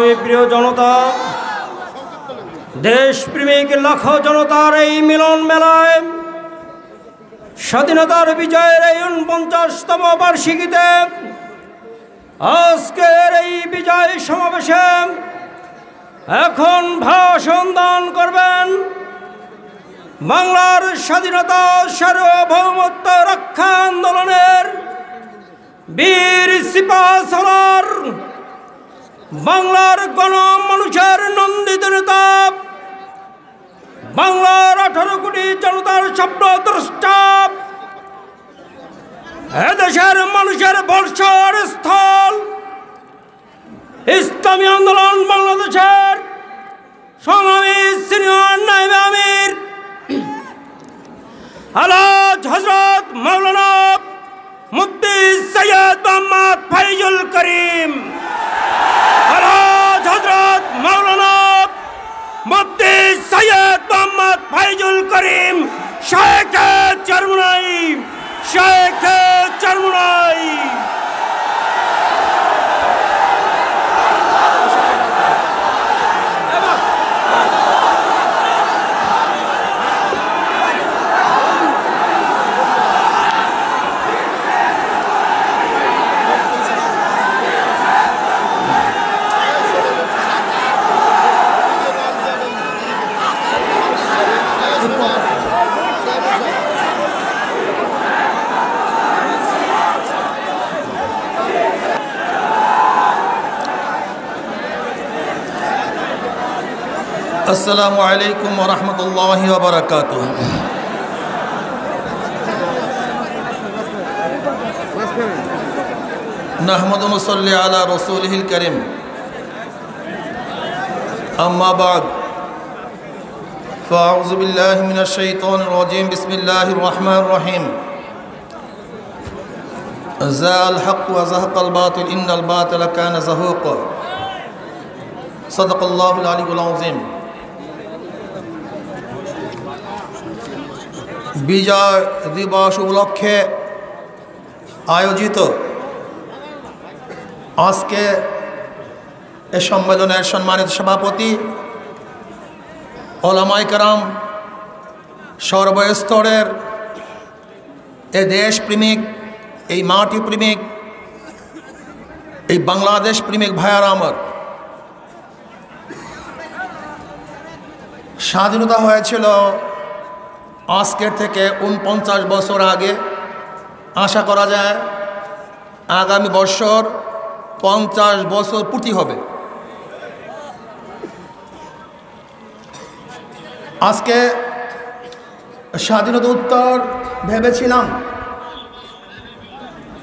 সংগ্রামী প্রিয় জনতা, দেশপ্রেমিক লাখো জনতার এই মিলন মেলায় স্বাধীনতার বিজয়ের এই ৪৯তম বার্ষিকীতে আজকের এই বিজয় সমাবেশে এখন ভাষণ দান করবেন বাংলার স্বাধীনতা সার্বভৌমত্ব রক্ষা আন্দোলনের বীর সিপাহসালার, বাংলার গণমানুষের নন্দিত নেতা, বাংলার ১৮ কোটি জনতার স্বপ্নদ্রষ্টা, এদেশের মানুষের বর্ষার স্থল, ইসলামী আন্দোলন বাংলাদেশের সংগ্রামী সিনিয়র নায়েবে আমির আলহাজ হযরত মাওলানা মুফতি সৈয়দ মোহাম্মদ ফাইজুল করিম, আলহাজ হযরত মাওলানা মুফতি সৈয়দ মোহাম্মদ ফাইজুল করিম শাইখে চরমনাই, শাইখে চরমনাই। আসসালামু আলাইকুম ওয়া রাহমাতুল্লাহি ওয়া বারাকাতুহু। নাহমাদু ওয়া নুসাল্লি আলা রাসূলিহিল কারীম, আম্মা বা'দ, ফাআউযু বিল্লাহি মিনাশ শাইতানির রাজীম, বিসমিল্লাহির রহমানির রহিম। জাআল হক ওয়া যাহাকাল বাতিল, ইন্নাল বাতিলা কানা যাহুকা। সাদাকাল্লাহুল আলিয়্যুল আযীম। বিজয় দিবস উপলক্ষে আয়োজিত আজকে এ সম্মেলনের সম্মানিত সভাপতি, ওলামায়ে কেরাম, সর্বস্তরের এ দেশপ্রেমিক, এই মাটি প্রেমিক, এই বাংলাদেশ প্রেমিক ভাইয়ারা আমার, স্বাধীনতা হয়েছিল আজকের থেকে ৪৯ বছর আগে। আশা করা যায় আগামী বছর ৫০ বছর পূর্তি হবে। আজকে স্বাধীনতা উত্তর ভেবেছিলাম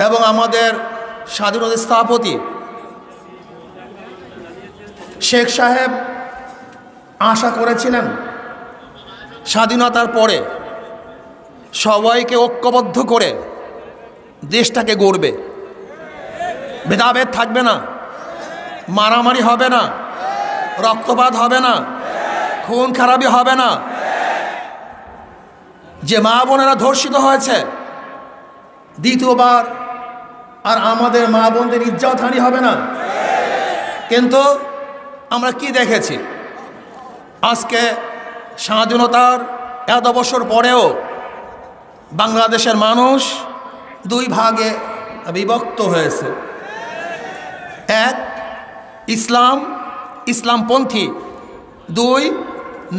এবং আমাদের স্বাধীনতা স্থপতি শেখ সাহেব আশা করেছিলেন স্বাধীনতার পরে সবাইকে ঐক্যবদ্ধ করে দেশটাকে গড়বে, ভেদাভেদ থাকবে না, মারামারি হবে না, রক্তপাত হবে না, খুন খারাপি হবে না, যে মা বোনেরা ধর্ষিত হয়েছে দ্বিতীয়বার আর আমাদের মা বোনদের ইজ্জতহানি হবে না। কিন্তু আমরা কি দেখেছি, আজকে স্বাধীনতার এত বছর পরেও বাংলাদেশের মানুষ দুই ভাগে বিভক্ত হয়েছে। এক, ইসলাম, ইসলামপন্থী; দুই,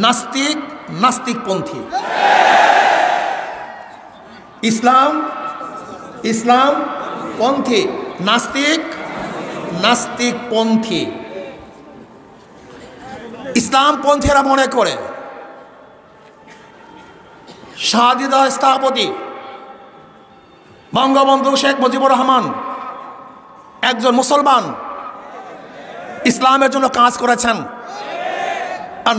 নাস্তিক, নাস্তিকপন্থী। ইসলাম, ইসলামপন্থী; নাস্তিক, নাস্তিকপন্থী। ইসলামপন্থীরা মনে করে স্বাধীনতা স্থপতি বঙ্গবন্ধু শেখ মুজিবুর রহমান একজন মুসলমান, ইসলামের জন্য কাজ করেছেন। আর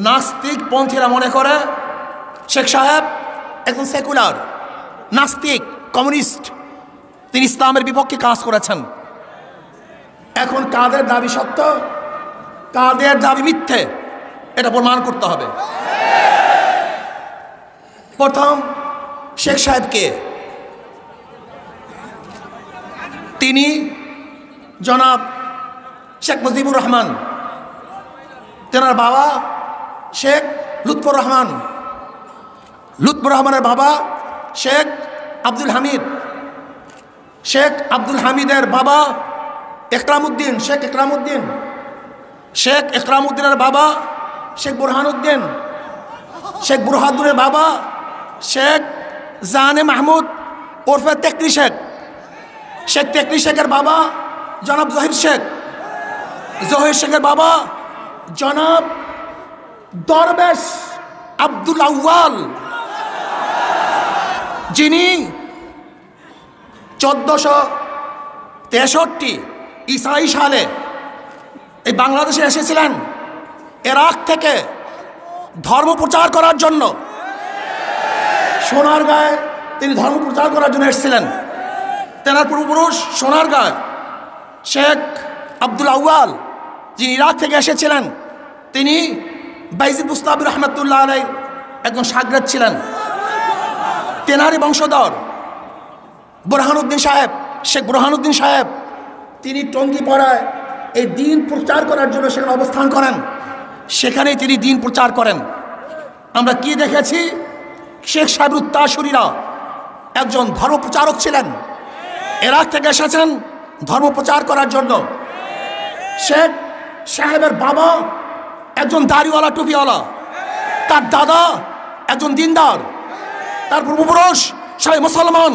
নাস্তিকপন্থীরা মনে করে শেখ সাহেব একজন সেকুলার, নাস্তিক, কমিউনিস্ট, তিনি ইসলামের বিপক্ষে কাজ করেছেন। এখন কাদের দাবি সত্য, কাদের দাবি মিথ্যে, এটা প্রমাণ করতে হবে। প্রথম, শেখ সাহেবকে, তিনি জনাব শেখ মুজিবুর রহমান, তেনার বাবা শেখ লুৎফর রহমান, লুৎফর রহমানের বাবা শেখ আব্দুল হামিদ, শেখ আব্দুল হামিদের বাবা একরামউদ্দিন, শেখ একরামউদ্দিন, শেখ একরামউদ্দিনের বাবা শেখ বুরহানুদ্দিন, শেখ বুরহানুদ্দিনের বাবা শেখ জাহানে মাহমুদ ওরফে তেকরি শেখ, শেখ তেকরি শেখের বাবা জনাব জহির শেখ, জহির শেখের বাবা জনাব দরবেশ আব্দুল আউয়াল, যিনি 1463 ঈসাই সালে এই বাংলাদেশে এসেছিলেন ইরাক থেকে ধর্ম প্রচার করার জন্য। সোনারগাঁয়ে তিনি ধর্ম প্রচার করার জন্য এসেছিলেন। তেনার পূর্বপুরুষ সোনারগাঁয় শেখ আব্দুল আউয়াল, যিনি ইরাক থেকে এসেছিলেন, তিনি বাইজিদ বুস্তাবি রহমতুল্লাহ আলাইহির একজন শাগরেদ ছিলেন। তেনারই বংশধর বুরহানুদ্দিন সাহেব, শেখ বুরহানুদ্দিন সাহেব, তিনি টঙ্গীপাড়ায় এই দিন প্রচার করার জন্য সেখানে অবস্থান করেন। সেখানেই তিনি দিন প্রচার করেন। আমরা কি দেখেছি? শেখ সাহেবের উত্তরসূরিরা একজন ধর্ম প্রচারক ছিলেন, ইরাক থেকে এসেছেন ধর্ম প্রচার করার জন্য। শেখ সাহেবের বাবা একজন দাড়িওয়ালা টুপিওয়ালা, তার দাদা একজন দিনদার, তার পূর্বপুরুষ সবাই মুসলমান।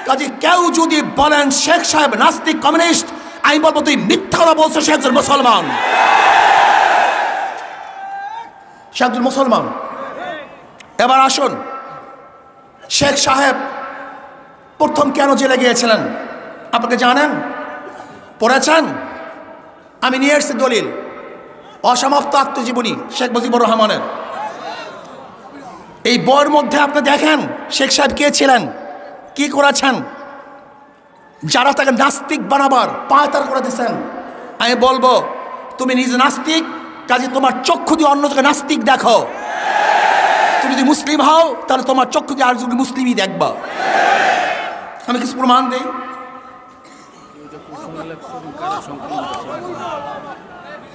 কাজে কেউ যদি বলেন শেখ সাহেব নাস্তিক কমিউনিস্ট, আমি বলবো তুই মিথ্যা কথা বলছো, সে একজন মুসলমান, সে একজন মুসলমান। এবার আসুন, শেখ সাহেব প্রথম কেন জেলে গিয়েছিলেন আপনাকে জানেন? পড়েছেন? আমি নিয়ে এসেছি দলিল, অসমাপ্ত আত্মজীবনী শেখ মুজিবুর রহমানের। এই বইয়ের মধ্যে আপনি দেখেন শেখ সাহেব কে ছিলেন, কি করেছেন। যারা তাকে নাস্তিক বানাবার পায়তারা করে দিয়েছেন, আমি বলবো তুমি নিজে নাস্তিক, কাজে তোমার চক্ষু দিয়ে অন্যকে নাস্তিক দেখো। তুমি যদি মুসলিম হও তাহলে তোমার চক্ষু দিয়ে আরেকজন মুসলিমই দেখবা। আমি কিছু প্রমাণ দিই।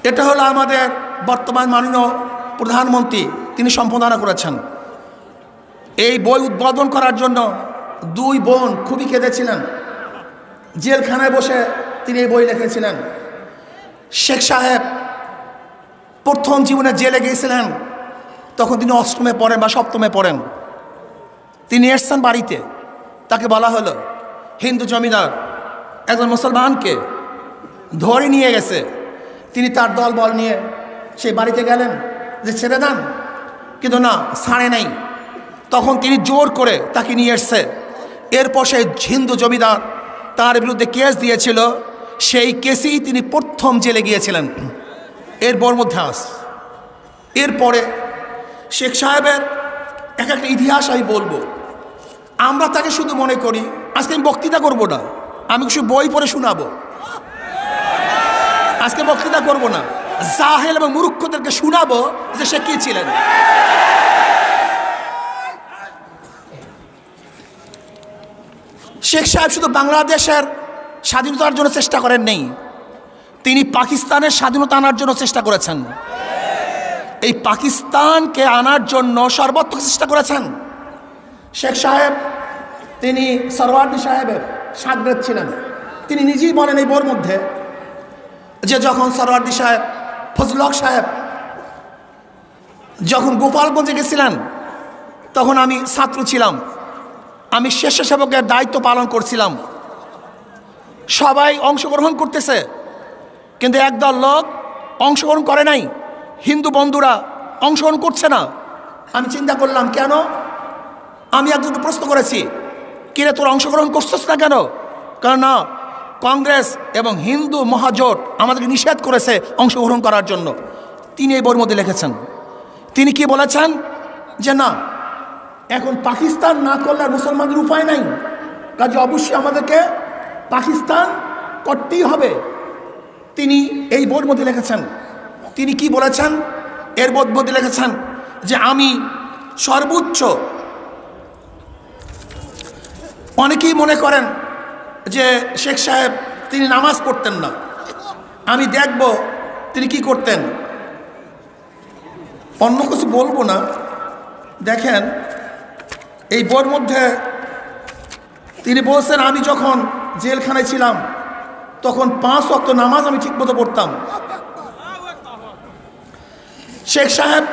এটা হলো আমাদের বর্তমান মাননীয় প্রধানমন্ত্রী, তিনি সম্পাদনা করেছেন। এই বই উদ্বোধন করার জন্য দুই বোন খুবই কেঁদেছিলেন। জেলখানায় বসে তিনি এই বই লিখেছিলেন। শেখ সাহেব প্রথম জীবনে জেলে গিয়েছিলেন, তখন তিনি অষ্টমে পড়েন বা সপ্তমে পড়েন। তিনি এসছেন বাড়িতে, তাকে বলা হলো হিন্দু জমিদার একজন মুসলমানকে ধরে নিয়ে গেছে। তিনি তার দল বল নিয়ে সেই বাড়িতে গেলেন যে ছেড়ে দেন, কিন্তু না, ছাড়ে নাই। তখন তিনি জোর করে তাকে নিয়ে এসছে। এরপর সেই হিন্দু জমিদার তার বিরুদ্ধে কেস দিয়েছিল, সেই কেসেই তিনি প্রথম জেলে গিয়েছিলেন। এর বর মধ্যে আস। এরপরে শেখ সাহেবের এক একটা ইতিহাস আমি বলবো। আমরা তাকে শুধু মনে করি, আজকে আমি বক্তৃতা করব না, আমি কিছু বই পড়ে শোনাবো। আজকে বক্তৃতা করব না, জাহেল এবং মূর্খদেরকে শোনাবো যে সে কি ছিলেন। শেখ সাহেব শুধু বাংলাদেশের স্বাধীনতার জন্য চেষ্টা করেন নেই, তিনি পাকিস্তানের স্বাধীনতা আনার জন্য চেষ্টা করেছেন। এই পাকিস্তানকে আনার জন্য সর্বাত্মক চেষ্টা করেছেন। শেখ সাহেব তিনি সরওয়ার্দী সাহেবের শাগরেদ ছিলেন। তিনি নিজেই বলেন এই বইয়ের মধ্যে যে যখন সরওয়ার্দী সাহেব, ফজলুল হক সাহেব যখন গোপালগঞ্জে গেছিলেন, তখন আমি ছাত্র ছিলাম, আমি স্বেচ্ছাসেবকের দায়িত্ব পালন করছিলাম। সবাই অংশগ্রহণ করতেছে, কিন্তু একদল লোক অংশগ্রহণ করে নাই, হিন্দু বন্ধুরা অংশগ্রহণ করছে না। আমি চিন্তা করলাম কেন। আমি একজনকে প্রশ্ন করেছি, কিরে তোর অংশগ্রহণ করছিস না কেন? কারণ না, কংগ্রেস এবং হিন্দু মহাজোট আমাদেরকে নিষেধ করেছে অংশগ্রহণ করার জন্য। তিনি এই বইয়ের মধ্যে লিখেছেন। তিনি কি বলেছেন যে না, এখন পাকিস্তান না করলে আর মুসলমানদের উপায় নাই, কাজে অবশ্যই আমাদেরকে পাকিস্তান করতেই হবে। তিনি এই বইয়ের মধ্যে লিখেছেন। তিনি কি বলেছেন? এর মধ্যে লিখেছেন যে আমি সর্বোচ্চ, অনেকেই মনে করেন যে শেখ সাহেব তিনি নামাজ পড়তেন না, আমি দেখব তিনি কি করতেন। অন্য কিছু বলবো না। দেখেন এই বইয়ের মধ্যে তিনি বলছেন, আমি যখন জেলখানায় ছিলাম তখন 5 ওয়াক্ত নামাজ আমি ঠিকমতো পড়তাম। শেখ সাহেব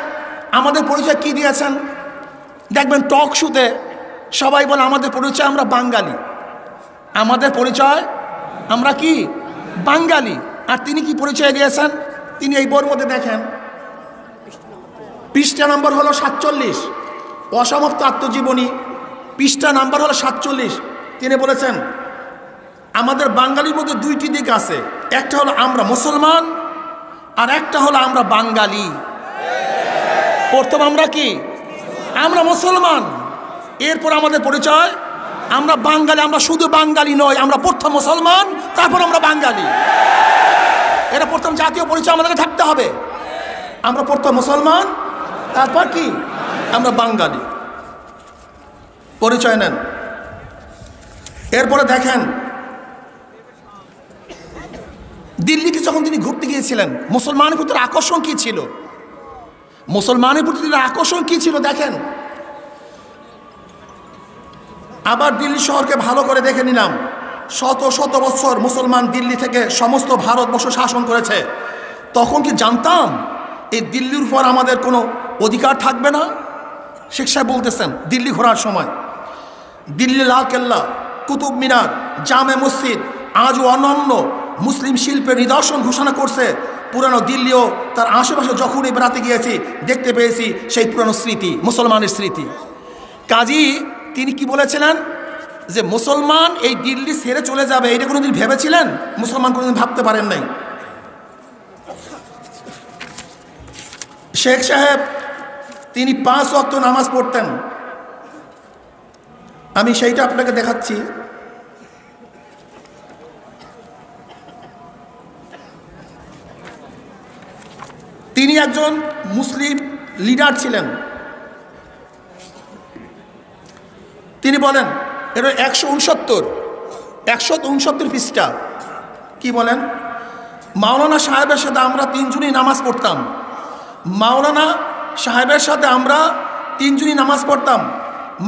আমাদের পরিচয় কি দিয়েছেন দেখবেন, টক শোতে সবাই বলে আমাদের পরিচয় আমরা বাঙালি, আমাদের পরিচয় আমরা কি বাঙালি। আর তিনি কি পরিচয় দিয়েছেন, তিনি এই বইয়ের মধ্যে দেখেন পৃষ্ঠা নম্বর হলো 47, অসমাপ্ত আত্মজীবনী, পৃষ্ঠা নাম্বার হলো 47। তিনি বলেছেন আমাদের বাঙালির মধ্যে 2টি দিক আছে, একটা হলো আমরা মুসলমান আর একটা হলো আমরা বাঙালি। প্রথম আমরা কি, আমরা মুসলমান, এরপর আমাদের পরিচয় আমরা বাঙালি। আমরা শুধু বাঙালি নয়, আমরা প্রথম মুসলমান, তারপর আমরা বাঙালি। এটা প্রথম জাতীয় পরিচয় আমাদেরকে থাকতে হবে। আমরা প্রথম মুসলমান, তারপর কি আমরা বাঙালি। পরিচয় নেন। এরপরে দেখেন দিল্লিতে যখন তিনি ঘুরতে গিয়েছিলেন, মুসলমানের প্রতি আকর্ষণ কি ছিল, মুসলমানের প্রতি আকর্ষণ কি ছিল দেখেন। আবার দিল্লি শহরকে ভালো করে দেখে নিলাম, শত শত বছর মুসলমান দিল্লি থেকে সমস্ত ভারতবর্ষ শাসন করেছে। তখন কি জানতাম এই দিল্লির উপর আমাদের কোনো অধিকার থাকবে না? শেখ সাহেব বলতেছেন দিল্লি ঘোরার সময়, দিল্লি লাল কেল্লা, কুতুব মিনার, জামে মসজিদ আজও অনন্য মুসলিম শিল্পের নিদর্শন ঘোষণা করছে। পুরানো দিল্লিও তার আশেপাশে যখনই বেড়াতে গিয়েছি দেখতে পেয়েছি সেই পুরানো স্মৃতি, মুসলমানের স্মৃতি। কাজী তিনি কি বলেছিলেন যে মুসলমান এই দিল্লি ছেড়ে চলে যাবে, এটা কোনোদিন ভেবেছিলেন? মুসলমান কোনোদিন ভাবতে পারেন নাই। শেখ সাহেব তিনি 5 ওয়াক্ত নামাজ পড়তেন। আমি সেইটা আপনাকে দেখাচ্ছি। তিনি একজন মুসলিম লিডার ছিলেন। তিনি বলেন, এর 169 পৃষ্ঠা, কি বলেন, মাওলানা সাহেবের সাথে আমরা 3 জনই নামাজ পড়তাম। মাওলানা সাহেবের সাথে আমরা 3 জনই নামাজ পড়তাম।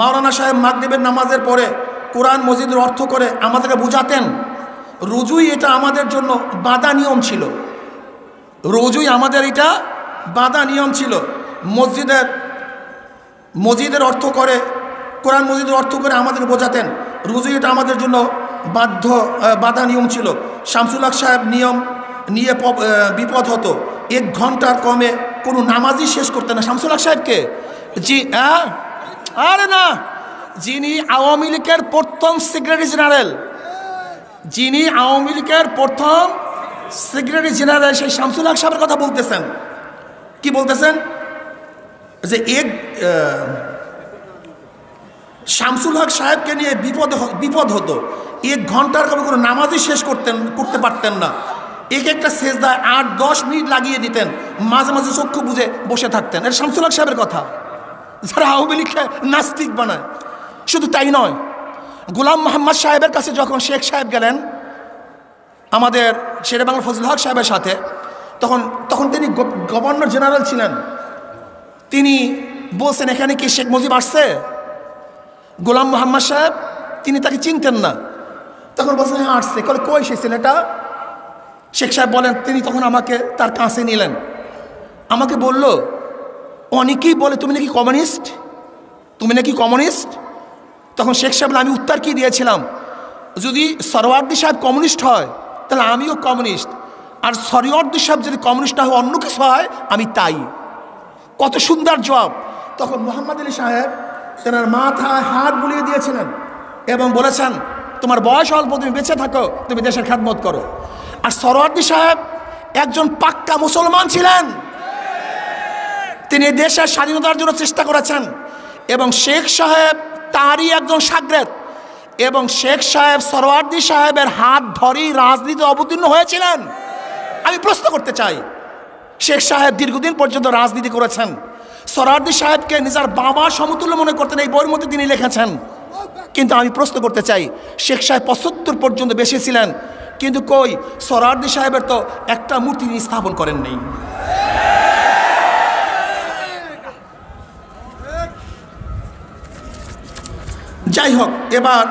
মাওলানা সাহেব মাগরিবের নামাজের পরে কোরআন মজিদের অর্থ করে আমাদেরকে বুঝাতেন। রোজই এটা আমাদের জন্য বাঁধা নিয়ম ছিল, রোজই আমাদের এটা বাঁধা নিয়ম ছিল। মসজিদের অর্থ করে, কোরআন মজিদের অর্থ করে আমাদের বোঝাতেন। রোজই এটা আমাদের জন্য বাঁধা নিয়ম ছিল। শামসুল হক সাহেব নিয়ম নিয়ে বিপদ হতো, 1 ঘন্টার কমে কোনো নামাজই শেষ করতেন না। শামসুল হক সাহেবকে আরে না, যিনি আওয়ামী লীগের প্রথম সেক্রেটারি জেনারেল, যিনি আওয়ামী লীগের প্রথম সেক্রেটারি জেনারেল, সেই শামসুল হক সাহেবের কথা বলতেছেন। কি বলতেছেন যে শামসুল হক সাহেবকে নিয়ে বিপদ হতো, 1 ঘন্টার কমে কোনো নামাজই শেষ করতে পারতেন না। একটা সেজদায় 8-10 মিনিট লাগিয়ে দিতেন, মাঝে মাঝে চক্ষু বুঝে বসে থাকতেন। এটা শামসুল হক সাহেবের কথা, যারা আওয়ামী লীগকে নাস্তিক বানায়। শুধু তাই নয়, গোলাম মোহাম্মদ সাহেবের কাছে যখন শেখ সাহেব গেলেন আমাদের শেরে বাংলা ফজলুল হক সাহেবের সাথে, তখন তিনি গভর্নর জেনারেল ছিলেন। তিনি বলছেন, এখানে কি শেখ মুজিব আসছে? গোলাম মোহাম্মদ সাহেব তিনি তাকে চিনতেন না। তখন বলছেন, হ্যাঁ আসছে। কই সে ছেলেটা? শেখ সাহেব বলেন, তিনি তখন আমাকে তার কাছে নিলেন, আমাকে বলল, অনেকেই বলে তুমি নাকি কমিউনিস্ট, তুমি নাকি কমিউনিস্ট। তখন শেখ সাহেব আমি উত্তর কি দিয়েছিলাম, যদি সরওয়ার্দী সাহেব কমিউনিস্ট হয় তাহলে আমিও কমিউনিস্ট, আর সরওয়ার্দী সাহেব যদি কমিউনিস্ট না হয়, অন্য কিছু হয়, আমি তাই। কত সুন্দর জবাব। তখন মোহাম্মদ আলী সাহেব তেনার মাথায় হাত বুলিয়ে দিয়েছিলেন এবং বলেছেন, তোমার বয়স অল্প, তুমি বেঁচে থাকো, তুমি দেশের খেদমত করো। আর সরওয়ার্দী সাহেব একজন পাক্কা মুসলমান ছিলেন, তিনি দেশের স্বাধীনতার জন্য চেষ্টা করেছেন এবং শেখ সাহেব তারই একজন শাগরেদ, এবং শেখ সাহেব সরওয়ার্দী সাহেবের হাত ধরেই রাজনীতি অবতীর্ণ হয়েছিলেন। আমি প্রশ্ন করতে চাই, শেখ সাহেব দীর্ঘদিন পর্যন্ত রাজনীতি করেছেন, সরওয়ার্দী সাহেবকে নিজের বাবার সমতুল্য মনে করতেন, এই বইয়ের মধ্যে তিনি লিখেছেন। কিন্তু আমি প্রশ্ন করতে চাই, শেখ সাহেব 75 পর্যন্ত বেঁচে ছিলেন, কিন্তু কই সোহরাওয়ার্দী সাহেবের তো একটা মূর্তি তিনি স্থাপন করেন নেই। যাই হোক, এবার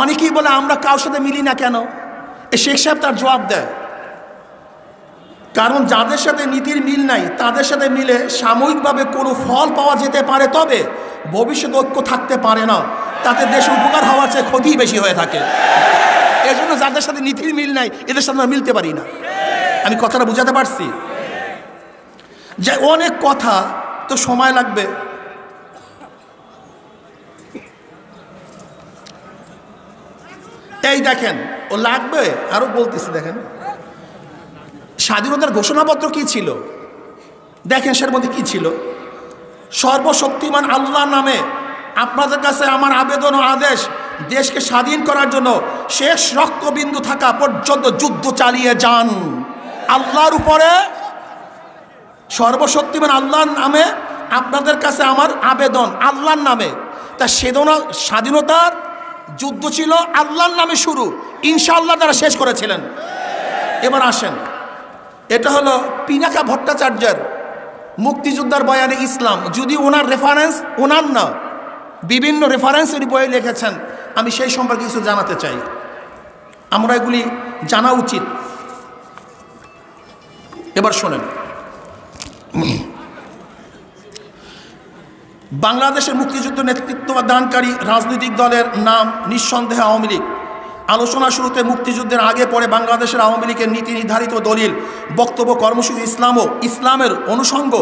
অনেকেই বলে আমরা কারোর সাথে মিলি না কেন। শেখ সাহেব তার জবাব দেয়, কারণ যাদের সাথে নীতির মিল নাই তাদের সাথে মিলে সাময়িকভাবে কোনো ফল পাওয়া যেতে পারে, তবে ভবিষ্যৎ ঐক্য থাকতে পারে না। তাতে দেশের উপকার হওয়ার চেয়ে ক্ষতি বেশি হয়ে থাকে। এজন্য যাদের সাথে নীতির মিল নাই এদের সাথে আমরা মিলতে পারি না। আমি কথাটা বুঝাতে পারছি? যে অনেক কথা তো সময় লাগবে। এই দেখেন, ও লাগবে আরো বলতেছি। দেখেন স্বাধীনতার ঘোষণাপত্র কি ছিল, দেখেন সের মধ্যে কি ছিল। সর্বশক্তিমান আল্লাহর নামে আপনাদের কাছে আমার আবেদন ও আদেশ, দেশকে স্বাধীন করার জন্য শেষ রক্তবিন্দু থাকা পর্যন্ত যুদ্ধ চালিয়ে যান আল্লাহর উপরে। সর্বশক্তিমান আল্লাহর নামে আপনাদের কাছে আমার আবেদন, আল্লাহর নামে। তা সেদিন স্বাধীনতার যুদ্ধ ছিল আল্লাহর নামে শুরু, ইনশাআল্লাহ তারা শেষ করেছিলেন। এবার আসেন, এটা হলো পিনাকা ভট্টাচার্যের মুক্তিযোদ্ধার বয়ানে ইসলাম। যদি ওনার রেফারেন্স, ওনার না, বিভিন্ন রেফারেন্সের বইয়ে লিখেছেন, আমি সেই সম্পর্কে কিছু জানাতে চাই। আমরা এগুলি জানা উচিত। এবার শোনেন, বাংলাদেশের মুক্তিযুদ্ধ নেতৃত্ব দানকারী রাজনৈতিক দলের নাম নিঃসন্দেহে আওয়ামী লীগ। আলোচনা শুরুতে মুক্তিযুদ্ধের আগে পরে বাংলাদেশের আওয়ামী লীগের নীতি নির্ধারিত দলিল, বক্তব্য, কর্মসূচি, ইসলাম ও ইসলামের অনুষঙ্গ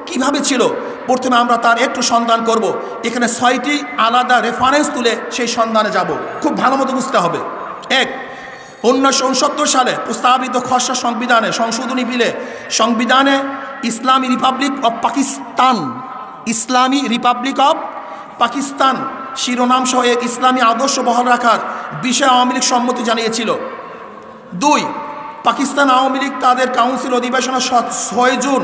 কিভাবে ছিল, প্রথমে আমরা তার একটু সন্ধান করব। এখানে 6টি আলাদা রেফারেন্স তুলে সেই সন্ধানে যাব। খুব ভালো মতো বুঝতে হবে। 1, 1969 সালে প্রস্তাবিত খসড়া সংবিধানে সংশোধনী বিলে সংবিধানে ইসলামী Republic of Pakistan, Islami Republic of Pakistan শিরোনাম সহ এক ইসলামী আদর্শ বহাল রাখার বিষয়ে আওয়ামী লীগ সম্মতি জানিয়েছিল। 2, পাকিস্তান আওয়ামী লীগ তাদের কাউন্সিল অধিবেশনের 6 জুন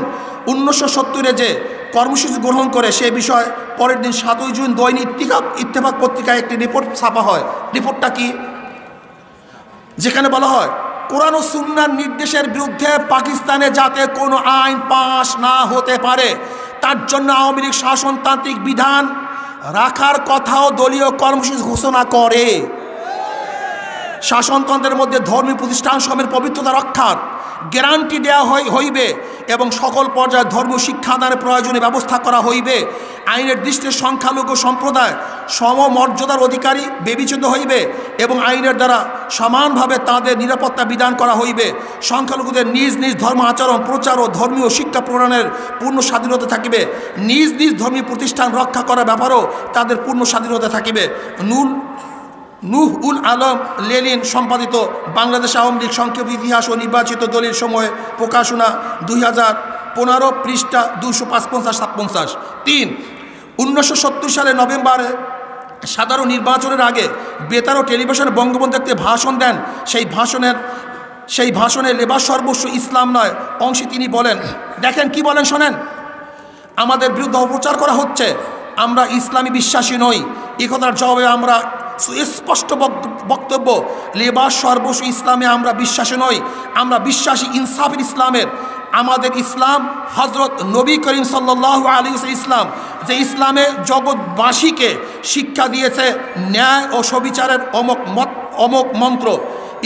1970 যে কর্মসূচি গ্রহণ করে সে বিষয়ে পরের দিন 7 জুন দৈনিক ইত্তেফাক পত্রিকায় একটি রিপোর্ট ছাপা হয়। রিপোর্টটা কি? যেখানে বলা হয় কোরআন ও সুন্নাহর নির্দেশের বিরুদ্ধে পাকিস্তানে যাতে কোনো আইন পাশ না হতে পারে তার জন্য আওয়ামী লীগ শাসনতান্ত্রিক বিধান রাখার কথাও দলীয় কর্মসূচি ঘোষণা করে। শাসনতন্ত্রের মধ্যে ধর্মীয় প্রতিষ্ঠান সমূহের পবিত্রতা রক্ষার গ্যারান্টি দেওয়া হইবে এবং সকল পর্যায়ে ধর্মীয় শিক্ষাদানের প্রয়োজনীয় ব্যবস্থা করা হইবে। আইনের দৃষ্টিতে সংখ্যালঘু সম্প্রদায় সমমর্যাদার অধিকারী বিবেচিত হইবে এবং আইনের দ্বারা সমানভাবে তাদের নিরাপত্তা বিধান করা হইবে। সংখ্যালঘুদের নিজ নিজ ধর্ম আচরণ, প্রচার ও ধর্মীয় শিক্ষা প্রদানের পূর্ণ স্বাধীনতা থাকিবে। নিজ নিজ ধর্মীয় প্রতিষ্ঠান রক্ষা করার ব্যাপারেও তাদের পূর্ণ স্বাধীনতা থাকিবে। নূহ উল আলম লেলিন সম্পাদিত বাংলাদেশ আওয়ামী লীগ সংক্ষেপ ইতিহাস ও নির্বাচিত দলের সময় প্রকাশনা 2015 পৃষ্ঠা 255-57। 3, 1970 সালে নভেম্বরে সাধারণ নির্বাচনের আগে বেতার ও টেলিভিশনে বঙ্গবন্ধু একটি ভাষণ দেন। সেই ভাষণে লেবার সর্বস্ব ইসলাম নয় অংশে তিনি বলেন, দেখেন কি বলেন শোনেন, আমাদের বিরুদ্ধে অপপ্রচার করা হচ্ছে, আমরা ইসলামী বিশ্বাসী নই। এ কথার জবাবে আমরা সুস্পষ্ট বক্তব্য, লেবার সর্বস্ব ইসলামে আমরা বিশ্বাসী নই, আমরা বিশ্বাসী ইনসাফের ইসলামের। আমাদের ইসলাম হজরত নবী করিম সাল্লাল্লাহু আলাইহি ওয়াসাল্লাম ইসলাম, যে ইসলামে জগৎবাসীকে শিক্ষা দিয়েছে ন্যায় ও সবিচারের অমোঘ মন্ত্র।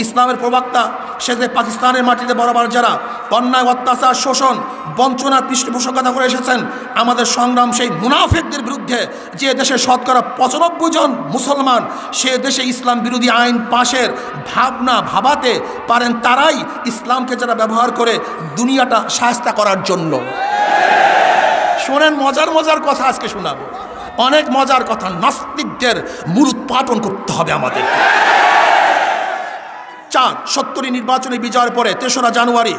ইসলামের প্রবক্তা সে যে পাকিস্তানের মাটিতে বরাবর যারা অন্যায়, অত্যাচার, শোষণ, বঞ্চনার পৃষ্ঠপোষকতা করে এসেছেন, আমাদের সংগ্রাম সেই মুনাফিকদের বিরুদ্ধে। যে দেশে শতকরা 95 জন মুসলমান সে দেশে ইসলাম বিরোধী আইন পাশের ভাবনা ভাবাতে পারেন, তারাই ইসলামকে যারা ব্যবহার করে দুনিয়াটা শায়েস্তা করার জন্য। শোনেন, মজার মজার কথা আজকে শোনাবো, অনেক মজার কথা। নাস্তিকদের মূল উৎপাটন করতে হবে আমাদের। 4, 70 নির্বাচনী বিজয়ের পরে 3রা জানুয়ারি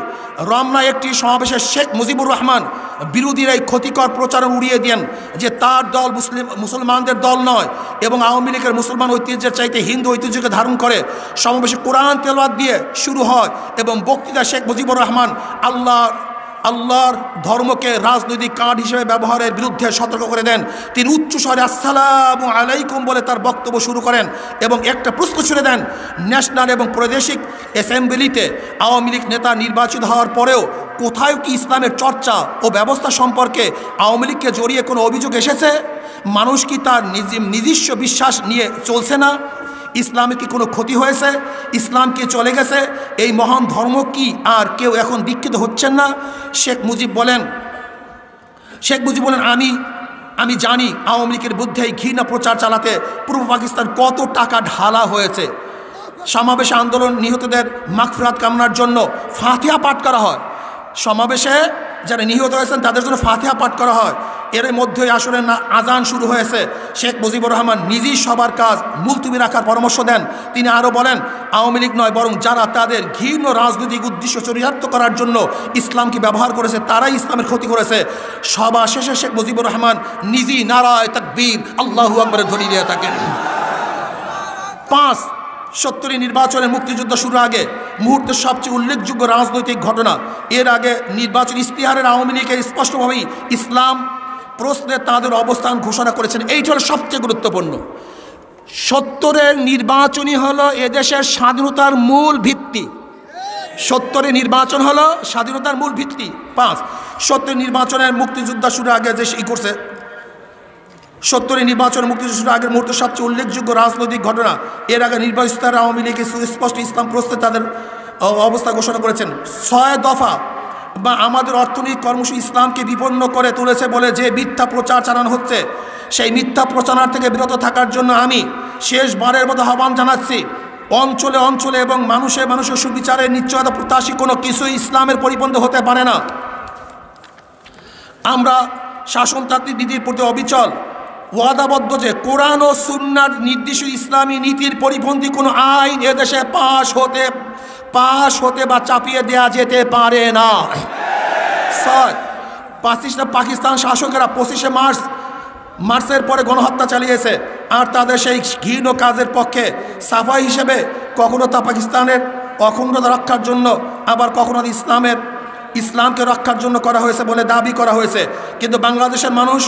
রমনায় একটি সমাবেশে শেখ মুজিবুর রহমান বিরোধীর এই ক্ষতিকর প্রচারণ উড়িয়ে দেন যে তার দল মুসলমানদের দল নয় এবং আওয়ামী লীগের মুসলমান ঐতিহ্যের চাইতে হিন্দু ঐতিহ্যকে ধারণ করে। সমাবেশে কোরআন তেলাওয়াত দিয়ে শুরু হয় এবং বক্তৃতা শেখ মুজিবুর রহমান আল্লাহর ধর্মকে রাজনৈতিক কার্ড হিসেবে ব্যবহারের বিরুদ্ধে সতর্ক করে দেন। তিনি উচ্চস্বরে আসসালামু আলাইকুম বলে তার বক্তব্য শুরু করেন এবং একটা প্রশ্ন ছুড়ে দেন, ন্যাশনাল এবং প্রাদেশিক অ্যাসেম্বলিতে আওয়ামী লীগ নেতা নির্বাচিত হওয়ার পরেও কোথাও কি ইসলামের চর্চা ও ব্যবস্থা সম্পর্কে আওয়ামী লীগকে জড়িয়ে কোনো অভিযোগ এসেছে? মানুষ কি তার নিজস্ব বিশ্বাস নিয়ে চলছে না? ইসলামে কি কোনো ক্ষতি হয়েছে? ইসলাম কি চলে গেছে? এই মহান ধর্ম কি আর কেউ এখন দীক্ষিত হচ্ছেন না? শেখ মুজিব বলেন আমি জানি আওয়ামী লীগের বিরুদ্ধে এই ঘৃণা প্রচার চালাতে পূর্ব পাকিস্তান কত টাকা ঢালা হয়েছে। সমাবেশে আন্দোলন নিহতদের মাগফিরাত কামনার জন্য ফাতিহা পাঠ করা হয়। সমাবেশে যারা নিহত হয়েছেন তাদের জন্য ফাতিহা পাঠ করা হয়। এর মধ্যেই আসলে আজান শুরু হয়েছে। শেখ মুজিবুর রহমান নিজেই সবার কাজ মুলতবি রাখার পরামর্শ দেন। তিনি আরও বলেন, আওয়ামী লীগ নয় বরং যারা তাদের ঘৃণ্য রাজনৈতিক উদ্দেশ্য চরিতার্থ করার জন্য ইসলামকে ব্যবহার করেছে তারাই ইসলামের ক্ষতি করেছে। সভা শেষে শেখ মুজিবুর রহমান নিজেই নারায়ে তাকবীর আল্লাহু আকবার ধ্বনি দিয়ে থাকেন। 5 70 নির্বাচনের মুক্তিযুদ্ধ শুরুর আগে মুহূর্তের সবচেয়ে উল্লেখযোগ্য রাজনৈতিক ঘটনা। এর আগে নির্বাচন ইস্তিহারের আওয়ামী লীগের স্পষ্টভাবেই ইসলাম প্রশ্নে তাদের অবস্থান ঘোষণা করেছেন। এইটা হলো সবচেয়ে গুরুত্বপূর্ণ। 70-এর নির্বাচনই হলো এদেশের স্বাধীনতার মূল ভিত্তি। 70-এর নির্বাচন হলো স্বাধীনতার মূল ভিত্তি। 5 70 নির্বাচনের মুক্তিযুদ্ধ শুরুর আগে যে করছে 70 নির্বাচন মুক্তিযুদ্ধ আগের মুহূর্তে সবচেয়ে উল্লেখযোগ্য রাজনৈতিক ঘটনা। এর আগে নির্বাচিত আওয়ামী লীগের সুস্পষ্ট ইসলাম প্রশ্নে তাদের অবস্থা ঘোষণা করেছেন। 6 দফা বা আমাদের অর্থনৈতিক কর্মসূচি ইসলামকে বিপন্ন করে তুলেছে বলে যে মিথ্যা প্রচার চালানো হচ্ছে, সেই মিথ্যা প্রচার থেকে বিরত থাকার জন্য আমি শেষবারের মতো আহ্বান জানাচ্ছি। অঞ্চলে অঞ্চলে এবং মানুষের সুবিচারের নিশ্চয়তা প্রত্যাশী কোনো কিছুই ইসলামের পরিপন্থী হতে পারে না। আমরা শাসনতান্ত্রিক নীতির প্রতি অবিচল ওয়াদাবদ্ধ যে কোরআন ও সুন্নাহর নির্দিষ্ট ইসলামী নীতির পরিপন্থী কোনো আইন এদেশে পাশ হতে বা চাপিয়ে দেওয়া যেতে পারে না। 6 পাকিস্তান শাসকেরা 25শে মার্চের পরে গণহত্যা চালিয়েছে, আর তাদের সেই ঘৃণ্য কাজের পক্ষে সাফাই হিসেবে কখনো তা পাকিস্তানের অখণ্ডতা রক্ষার জন্য, আবার কখনো ইসলামকে রক্ষার জন্য করা হয়েছে বলে দাবি করা হয়েছে। কিন্তু বাংলাদেশের মানুষ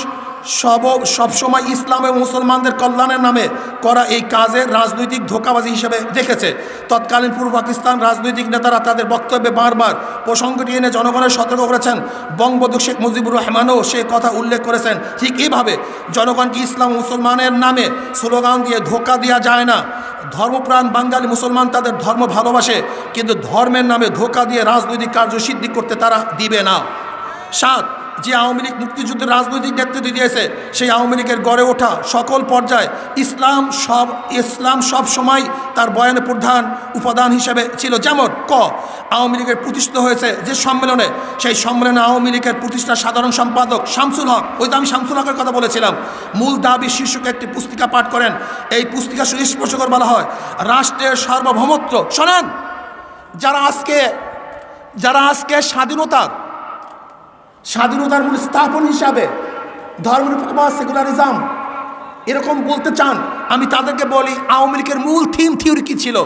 সবসময় ইসলাম এবং মুসলমানদের কল্যাণের নামে করা এই কাজের রাজনৈতিক ধোঁকাবাজি হিসেবে দেখেছে। তৎকালীন পূর্ব পাকিস্তান রাজনৈতিক নেতারা তাদের বক্তব্যে বারবার প্রসঙ্গটি এনে জনগণের সতর্ক করেছেন। বঙ্গবন্ধু শেখ মুজিবুর রহমানও সে কথা উল্লেখ করেছেন। ঠিক এইভাবে জনগণকে ইসলাম মুসলমানের নামে স্লোগান দিয়ে ধোঁকা দেওয়া যায় না। ধর্মপ্রাণ বাঙালি মুসলমান তাদের ধর্ম ভালোবাসে, কিন্তু ধর্মের নামে ধোঁকা দিয়ে রাজনৈতিক কার্যসিদ্ধি করতে তারা দিবে না। 7 যে আওয়ামী লীগ মুক্তিযুদ্ধের রাজনৈতিক নেতৃত্ব দিয়েছে সেই আওয়ামী লীগের গড়ে ওঠা সকল পর্যায়ে ইসলাম সব সময় তার বয়ানে প্রধান উপাদান হিসেবে ছিল। যেমন আওয়ামী লীগের প্রতিষ্ঠিত হয়েছে যে সম্মেলনে, সেই সম্মেলনে আওয়ামী লীগের প্রতিষ্ঠার সাধারণ সম্পাদক শামসুল হক, ওই তো আমি শামসুল হকের কথা বলেছিলাম, মূল দাবি শীর্ষকে একটি পুস্তিকা পাঠ করেন। এই পুস্তিকা সুস্পষ্ট করে বলা হয় রাষ্ট্রের সার্বভৌমত্ব। শোনেন, যারা আজকে স্বাধীনতার মূল স্থাপন হিসাবে ধর্মনিরপেক্ষতা, সেকুলারিজম এরকম বলতে চান, আমি তাদেরকে বলি আওয়ামী লীগের মূল থিওরি কী ছিল।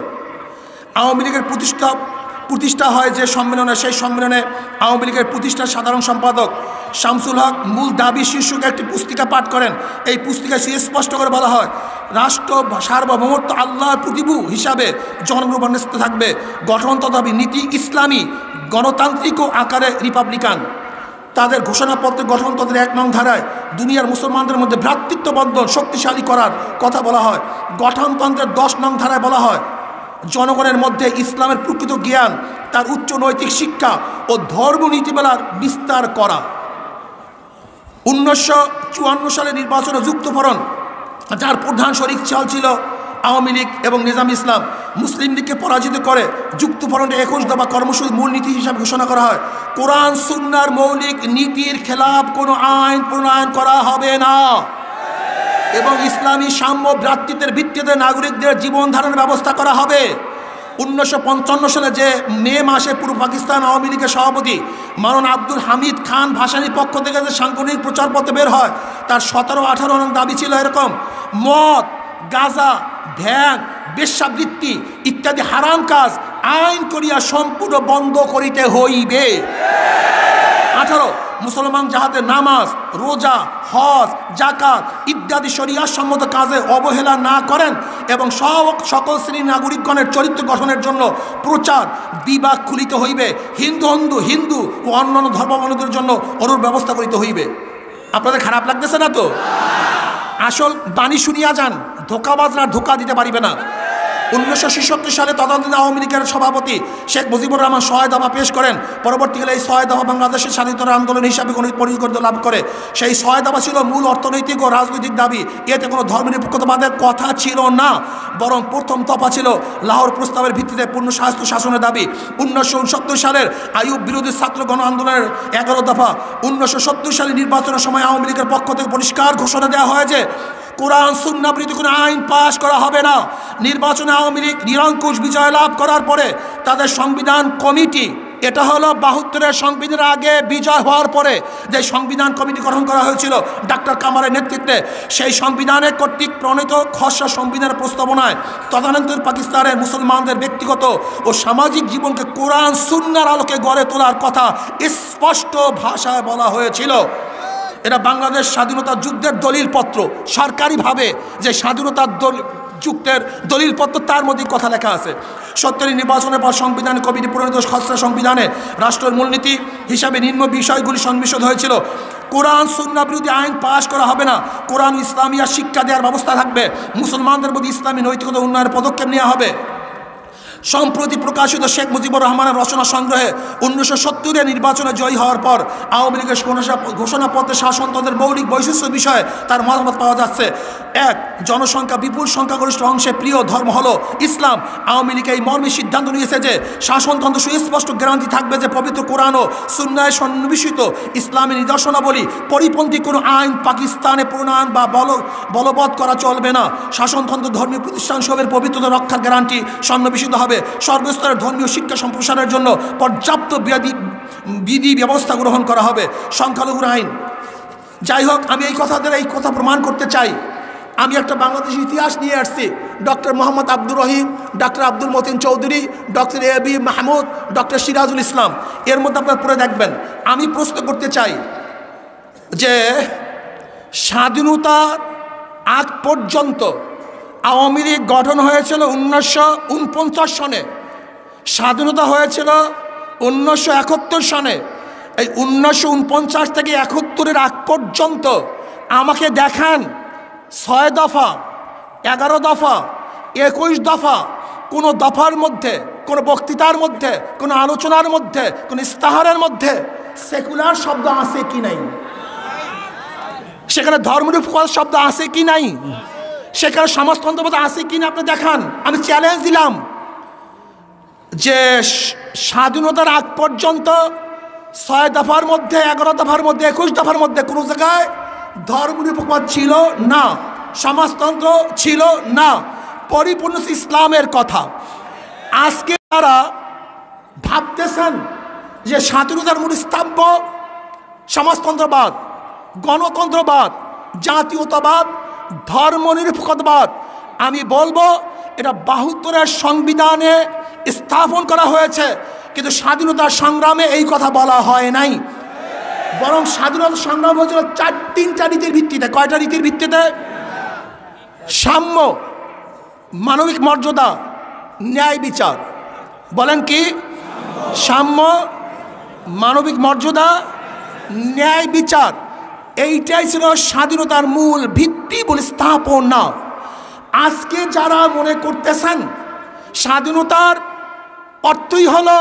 আওয়ামী লীগের প্রতিষ্ঠা হয় যে সম্মেলনে, সেই সম্মেলনে আওয়ামী লীগের প্রতিষ্ঠার সাধারণ সম্পাদক শামসুল হক মূল দাবি শীর্ষকে একটি পুস্তিকা পাঠ করেন। এই পুস্তিকায় সুস্পষ্ট করে বলা হয় রাষ্ট্র সার্বভৌমত্ব আল্লাহর প্রতিভূ হিসাবে জনগণ থাকবে। গঠনতন্ত্র নীতি ইসলামী, গণতান্ত্রিক ও আকারে রিপাবলিকান। তাদের ঘোষণাপত্রের গঠনতন্ত্রের 1 নং ধারায় দুনিয়ার মুসলমানদের মধ্যে ভ্রাতৃত্ব বন্ধন শক্তিশালী করার কথা বলা হয়। গঠনতন্ত্রের 10 নং ধারায় বলা হয় জনগণের মধ্যে ইসলামের প্রকৃত জ্ঞান, তার উচ্চ নৈতিক শিক্ষা ও ধর্মনীতিমালার বিস্তার করা। 1954 সালে নির্বাচনে যুক্তফ্রন্ট, যার প্রধান শরিক ছিল আওয়ামী লীগ এবং নিজাম ইসলাম, মুসলিম লীগকে পরাজিত করে যুক্তফ্রন্টে 21 দফা কর্মসূচি মূল নীতি হিসাবে ঘোষণা করা হয় কোরআন সুন্নাহর মৌলিক নীতির খেলাফ কোনো আইন প্রণয়ন করা হবে না এবং ইসলামী সাম্য ভ্রাতৃত্বের ভিত্তিতে নাগরিকদের জীবন ধারণের ব্যবস্থা করা হবে। 1955 সালে যে মে মাসে পূর্ব পাকিস্তান আওয়ামী লীগের সভাপতি মাওলানা আব্দুল হামিদ খান ভাসানীর পক্ষ থেকে যে সাংগঠনিক প্রচারপত্র বের হয়, তার 17-18 নং দাবি ছিল এরকম: মদ, গাঁজা, ধ্যান, বেশ্যাবৃত্তি ইত্যাদি হারাম কাজ আইন করিয়া সম্পূর্ণ বন্ধ করিতে হইবে। 18 মুসলমান যাহাতে নামাজ, রোজা, হজ, জাকাত ইত্যাদি শরিয়াত সম্মত কাজে অবহেলা না করেন এবং সকল শ্রেণীর নাগরিকগণের চরিত্র গঠনের জন্য প্রচার বিভাগ খুলিতে হইবে, হিন্দু ও অন্যান্য ধর্মাবলম্বীদের জন্য অনুর ব্যবস্থা করিতে হইবে। আপনাদের খারাপ লাগতেছে না তো? আসল বাণী শুনিয়া যান, ধোকাবাজরা ধোকা দিতে পারিবে না। 1966 সালে তদানীন্তন আওয়ামী লীগের সভাপতি শেখ মুজিবুর রহমান 6 দফা পেশ করেন। পরবর্তীকালে এই 6 দফা বাংলাদেশের স্বাধীনতার আন্দোলন হিসাবে পরিগণিত লাভ করে। সেই 6 দফা ছিল মূল অর্থনৈতিক ও রাজনৈতিক দাবি। এতে কোনো ধর্মনিরপেক্ষতাবাদের কথা ছিল না, বরং প্রথম দফা ছিল লাহোর প্রস্তাবের ভিত্তিতে পূর্ণ স্বায়ত্ত শাসনের দাবি। 1969 সালের আইয়ুব বিরোধী ছাত্র গণ আন্দোলনের 11 দফা। 1970 সালে নির্বাচনের সময় আওয়ামী লীগের পক্ষ থেকে পরিষ্কার ঘোষণা দেওয়া হয় যে কোরআন সুন্নাহ বিরোধী কোনো আইন পাশ করা হবে না। নির্বাচনে আওয়ামী লীগ নিরঙ্কুশ বিজয় লাভ করার পরে তাদের সংবিধান কমিটি, এটা হলো 72-এর সংবিধানের আগে বিজয় হওয়ার পরে যে সংবিধান কমিটি গঠন করা হয়েছিল ডাক্তার কামারের নেতৃত্বে, সেই সংবিধানের কর্তৃক প্রণীত খসড়া সংবিধানের প্রস্তাবনায় তদানীন্তন পাকিস্তানের মুসলমানদের ব্যক্তিগত ও সামাজিক জীবনকে কোরআন সুন্নাহর আলোকে গড়ে তোলার কথা স্পষ্ট ভাষায় বলা হয়েছিল। এটা বাংলাদেশ স্বাধীনতা যুদ্ধের দলিলপত্র, সরকারিভাবে যে স্বাধীনতার যুদ্ধের দলিলপত্র, তার মধ্যে কথা লেখা আছে। 70 নির্বাচনের পর সংবিধান কমিটি প্রণীত খসড়া সংবিধানে রাষ্ট্রের মূলনীতি হিসাবে নিম্ন বিষয়গুলি সন্নিবেশিত হয়েছিল। কোরআন সুন্নাহ বিরোধী আইন পাশ করা হবে না, কোরআন ইসলামিয়া শিক্ষা দেওয়ার ব্যবস্থা থাকবে, মুসলমানদের মধ্যে ইসলামী নৈতিকতা উন্নয়নের পদক্ষেপ নেওয়া হবে। সম্প্রতি প্রকাশিত শেখ মুজিবুর রহমানের রচনা সংগ্রহে 1970-এ নির্বাচনে জয়ী হওয়ার পর আওয়ামী লীগের ঘোষণাপত্রে শাসনতন্ত্রের মৌলিক বৈশিষ্ট্য বিষয়ে তার মতামত পাওয়া যাচ্ছে। 1. জনসংখ্যা বিপুল সংখ্যাগরিষ্ঠ অংশে প্রিয় ধর্ম হলো ইসলাম। আওয়ামী লীগ এই মর্মে সিদ্ধান্ত নিয়েছে যে শাসনতন্ত্র সুস্পষ্ট গ্যারান্টি থাকবে যে পবিত্র কোরআন ও সুন্নাহে সন্নিবেশিত ইসলামী নিদর্শনাবলী পরিপন্থী কোনো আইন পাকিস্তানে প্রণয়ন বা বলবৎ করা চলবে না। শাসনতন্ত্র ধর্মীয় প্রতিষ্ঠানসমূহের পবিত্রতা রক্ষার গ্যারান্টি সন্নিবেশিত হবে। সর্বস্তরের ধর্মীয় শিক্ষা সম্প্রসারের জন্য পর্যাপ্ত বিধি ব্যবস্থা গ্রহণ করা হবে। সংখ্যালঘুর আইন, যাই হোক, আমি এই কথা প্রমাণ করতে চাই। আমি একটা বাংলাদেশ ইতিহাস নিয়ে আসছি। Doctor Mohammad Abdur Rahim, doctor Abdul Matin Chowdhury, doctor A B Mahmud, doctor Sirajul Islam, এর মধ্যে আপনারা পড়ে দেখবেন। আমি প্রশ্ন করতে চাই যে স্বাধীনতার আগ পর্যন্ত আওয়ামী লীগ গঠন হয়েছিল 1949 সনে, স্বাধীনতা হয়েছিল 1971 সনে। এই 1949 থেকে 71-এর আগ পর্যন্ত আমাকে দেখান 6 দফা, 11 দফা, 21 দফা, কোনো দফার মধ্যে, কোনো বক্তৃতার মধ্যে, কোনো আলোচনার মধ্যে, কোনো ইস্তাহারের মধ্যে সেকুলার শব্দ আছে কি নাই? সেখানে ধর্মনিরপেক্ষ শব্দ আছে কি নাই? সেখানে সমাজতন্ত্রবাদ আছে কিনা আপনি দেখান। আমি চ্যালেঞ্জ দিলাম যে স্বাধীনতার আগ পর্যন্ত 6 দফার মধ্যে, 11 দফার মধ্যে, 21 দফার মধ্যে কোনো জায়গায় ধর্মনিরপেক্ষতা ছিল না, সমাজতন্ত্র ছিল না, পরিপূর্ণ ইসলামের কথা। আজকে তারা ভাবতেছেন যে স্বাধীনতার মূল স্তম্ভ সমাজতন্ত্রবাদ, গণতন্ত্রবাদ, জাতীয়তাবাদ, ধর্মনিরপেক্ষতাবাদ। আমি বলবো এটা 72-এর সংবিধানে স্থাপন করা হয়েছে, কিন্তু স্বাধীনতার সংগ্রামে এই কথা বলা হয় নাই। বরং স্বাধীনতা সংগ্রাম হয়েছিল 3টা নীতির ভিত্তিতে। কয়টা নীতির ভিত্তিতে? সাম্য, মানবিক মর্যাদা, ন্যায় বিচার। বলেন কি? সাম্য, মানবিক মর্যাদা, ন্যায় বিচার, এইটাই ছিল স্বাধীনতার মূল ভিত্তি বলে স্থাপনা। আজকে যারা মনে করতেছেন স্বাধীনতার অর্থই হলো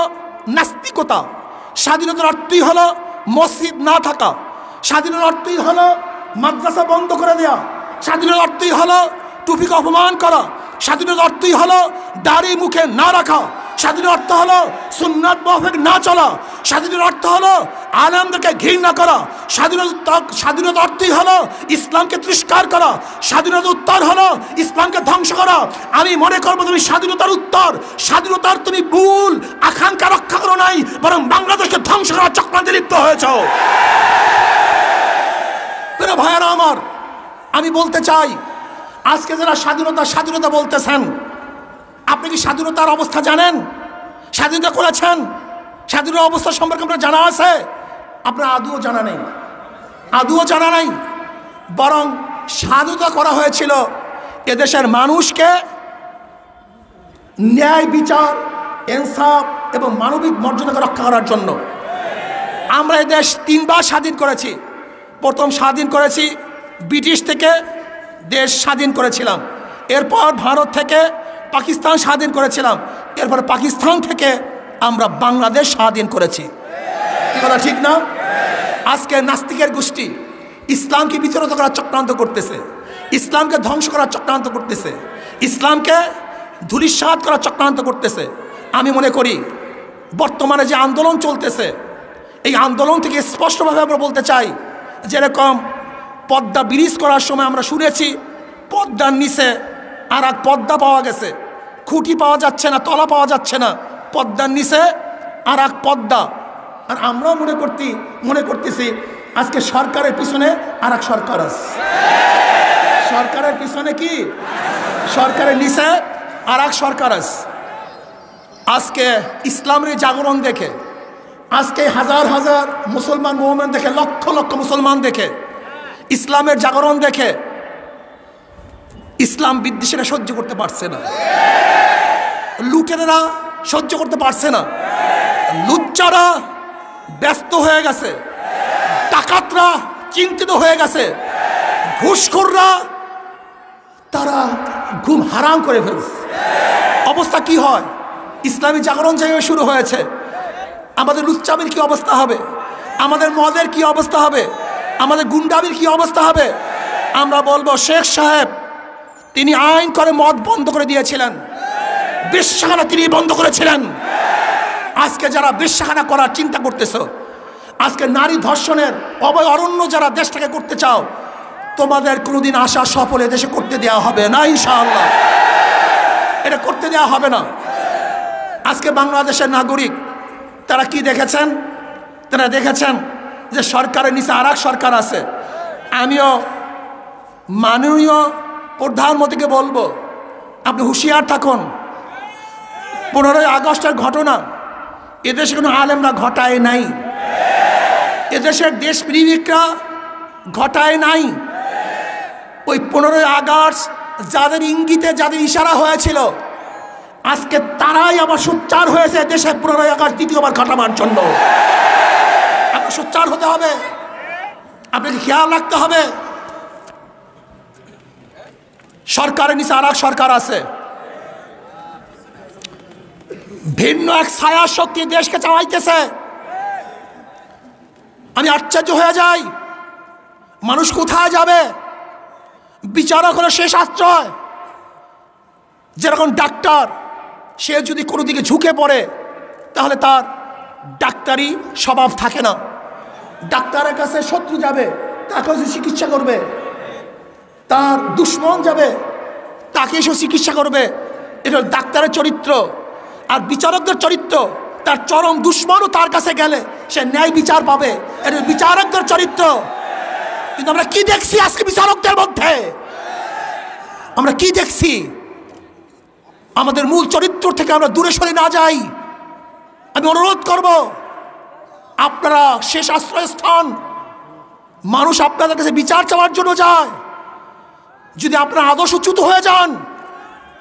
নাস্তিকতা, স্বাধীনতার অর্থই হলো মসজিদ না থাকা, স্বাধীনতার অর্থই হলো মাদ্রাসা বন্ধ করে দেওয়া, স্বাধীনতার অর্থই হলো টুপিকে অপমান করা, স্বাধীনতার অর্থই হলো দাড়ি মুখে না রাখা, স্বাধীনতার অর্থ হলো সুন্নাত মোতাবেক না চলা, স্বাধীনতার অর্থ হলো আলেমদেরকে ঘৃণা করা, স্বাধীনতার অর্থই হলো ইসলামকে তিরস্কার করা, স্বাধীনতার উত্তর হলো ইসলামকে ধ্বংস করা। আমি মনে করবো তুমি স্বাধীনতার উত্তর, স্বাধীনতার তুমি ভুল আকাঙ্ক্ষা রক্ষা করো নাই, বরং বাংলাদেশকে ধ্বংস করার চক্রান্তে লিপ্ত হয়েছ। ভাইয়ারা আমার, আমি বলতে চাই আজকে যারা স্বাধীনতা বলতেছেন, আপনি কি স্বাধীনতার অবস্থা জানেন? স্বাধীনতা করেছেন? স্বাধীনতার অবস্থা সম্পর্কে আপনার জানা আছে? আপনার আদৌ জানা নেই, আদৌ জানা নাই। বরং স্বাধীনতা করা হয়েছিল এদেশের মানুষকে ন্যায় বিচার, ইনসাফ এবং মানবিক মর্যাদাকে রক্ষা করার জন্য। আমরা এই দেশ 3 বার স্বাধীন করেছি। প্রথম স্বাধীন করেছি ব্রিটিশ থেকে, দেশ স্বাধীন করেছিলাম। এরপর ভারত থেকে পাকিস্তান স্বাধীন করেছিলাম। এরপর পাকিস্তান থেকে আমরা বাংলাদেশ স্বাধীন করেছি। কি কথা ঠিক না? আজকে নাস্তিকের গোষ্ঠী ইসলামকে বিচলিত করার চক্রান্ত করতেছে, ইসলামকে ধ্বংস করার চক্রান্ত করতেছে, ইসলামকে ধূলিসাৎ করার চক্রান্ত করতেছে। আমি মনে করি বর্তমানে যে আন্দোলন চলতেছে, এই আন্দোলন থেকে স্পষ্টভাবে আমরা বলতে চাই, যেরকম পদ্মা ব্রিজ করার সময় আমরা শুনেছি পদ্মার নিচে আর এক পদ্মা পাওয়া গেছে, খুঁটি পাওয়া যাচ্ছে না, তলা পাওয়া যাচ্ছে না, পদ্মার নিচে আর এক পদ্মা। আর আমরাও মনে করতেছি আজকে সরকারের পিছনে আর এক সরকার আছে। সরকারের পিছনে কি? সরকারের নিচে আর এক সরকার আছে। আজকে ইসলামের জাগরণ দেখে, আজকে হাজার হাজার মুসলমান মুমিন দেখে, লক্ষ লক্ষ মুসলমান দেখে, ইসলামের জাগরণ দেখে ইসলাম বিদ্বেষীরা সহ্য করতে পারছে না, লুটেরা সহ্য করতে পারছে না, লুচ্চারা ব্যস্ত হয়ে গেছে, ডাকাতরা চিন্তিত হয়ে গেছে, ঘুষখোররা তারা ঘুম হারাম করে ফেলছে। অবস্থা কি হয়? ইসলামী জাগরণ যেভাবে শুরু হয়েছে, আমাদের লুচ্চামির কি অবস্থা হবে? আমাদের মদের কি অবস্থা হবে? আমাদের গুন্ডামির কি অবস্থা হবে? আমরা বলবো শেখ সাহেব তিনি আইন করে মদ বন্ধ করে দিয়েছিলেন, বেশ্যাখানা তিনি বন্ধ করেছিলেন। আজকে যারা বেশ্যাখানা করার চিন্তা করতেছ, আজকে নারী ধর্ষণের অভয় অরণ্য যারা দেশটাকে করতে চাও, তোমাদের কোনোদিন আশা সফল দেশে করতে দেওয়া হবে না ইনশাআল্লাহ। এটা করতে দেওয়া হবে না। আজকে বাংলাদেশের নাগরিক তারা কি দেখেছেন? তারা দেখেছেন যে সরকারের নিচে আর এক সরকার আছে। আমিও মাননীয় প্রধানমন্ত্রীকে বলবো, আপনি হুঁশিয়ার থাকুন। 15ই আগস্টের ঘটনা এদেশে কোনো আলেমরা ঘটায় নাই, এদেশের দেশপ্রেমিকরা ঘটায় নাই। ওই 15ই আগস্ট যাদের ইঙ্গিতে, যাদের ইশারা হয়েছিল, আজকে তারাই আবার সোচ্চার হয়েছে দেশে 15ই আগস্ট দ্বিতীয়বার ঘটাবার জন্য। আপনাকে সোচ্চার হতে হবে, আপনাকে খেয়াল রাখতে হবে। সরকারের নিচে আর এক সরকার আছে, ভিন্ন এক ছায়া শক্তি দেশকে চালাইতেছে। আমি আশ্চর্য হয়ে যাই, মানুষ কোথায় যাবে? বিচারক হলো শেষ আশ্রয়। যেরকম ডাক্তার, সে যদি কোনো দিকে ঝুঁকে পড়ে তাহলে তার ডাক্তারি স্বভাব থাকে না। ডাক্তারের কাছে শত্রু যাবে, তার কাছে চিকিৎসা করবে, তার দুশ্মন যাবে, তাকে এসে চিকিৎসা করবে। এটা ডাক্তারের চরিত্র। আর বিচারকদের চরিত্র, তার চরম দুশ্মনও তার কাছে গেলে সে ন্যায় বিচার পাবে। এটা বিচারকদের চরিত্র। কিন্তু আমরা কি দেখছি আজকে বিচারকদের মধ্যে? আমরা কি দেখছি? আমাদের মূল চরিত্র থেকে আমরা দূরে সরে না যাই। আমি অনুরোধ করব, আপনারা শেষ আশ্রয়স্থান। মানুষ আপনাদের কাছে বিচার চাওয়ার জন্য যায়। যদি আপনারা আদর্শচ্যুত হয়ে যান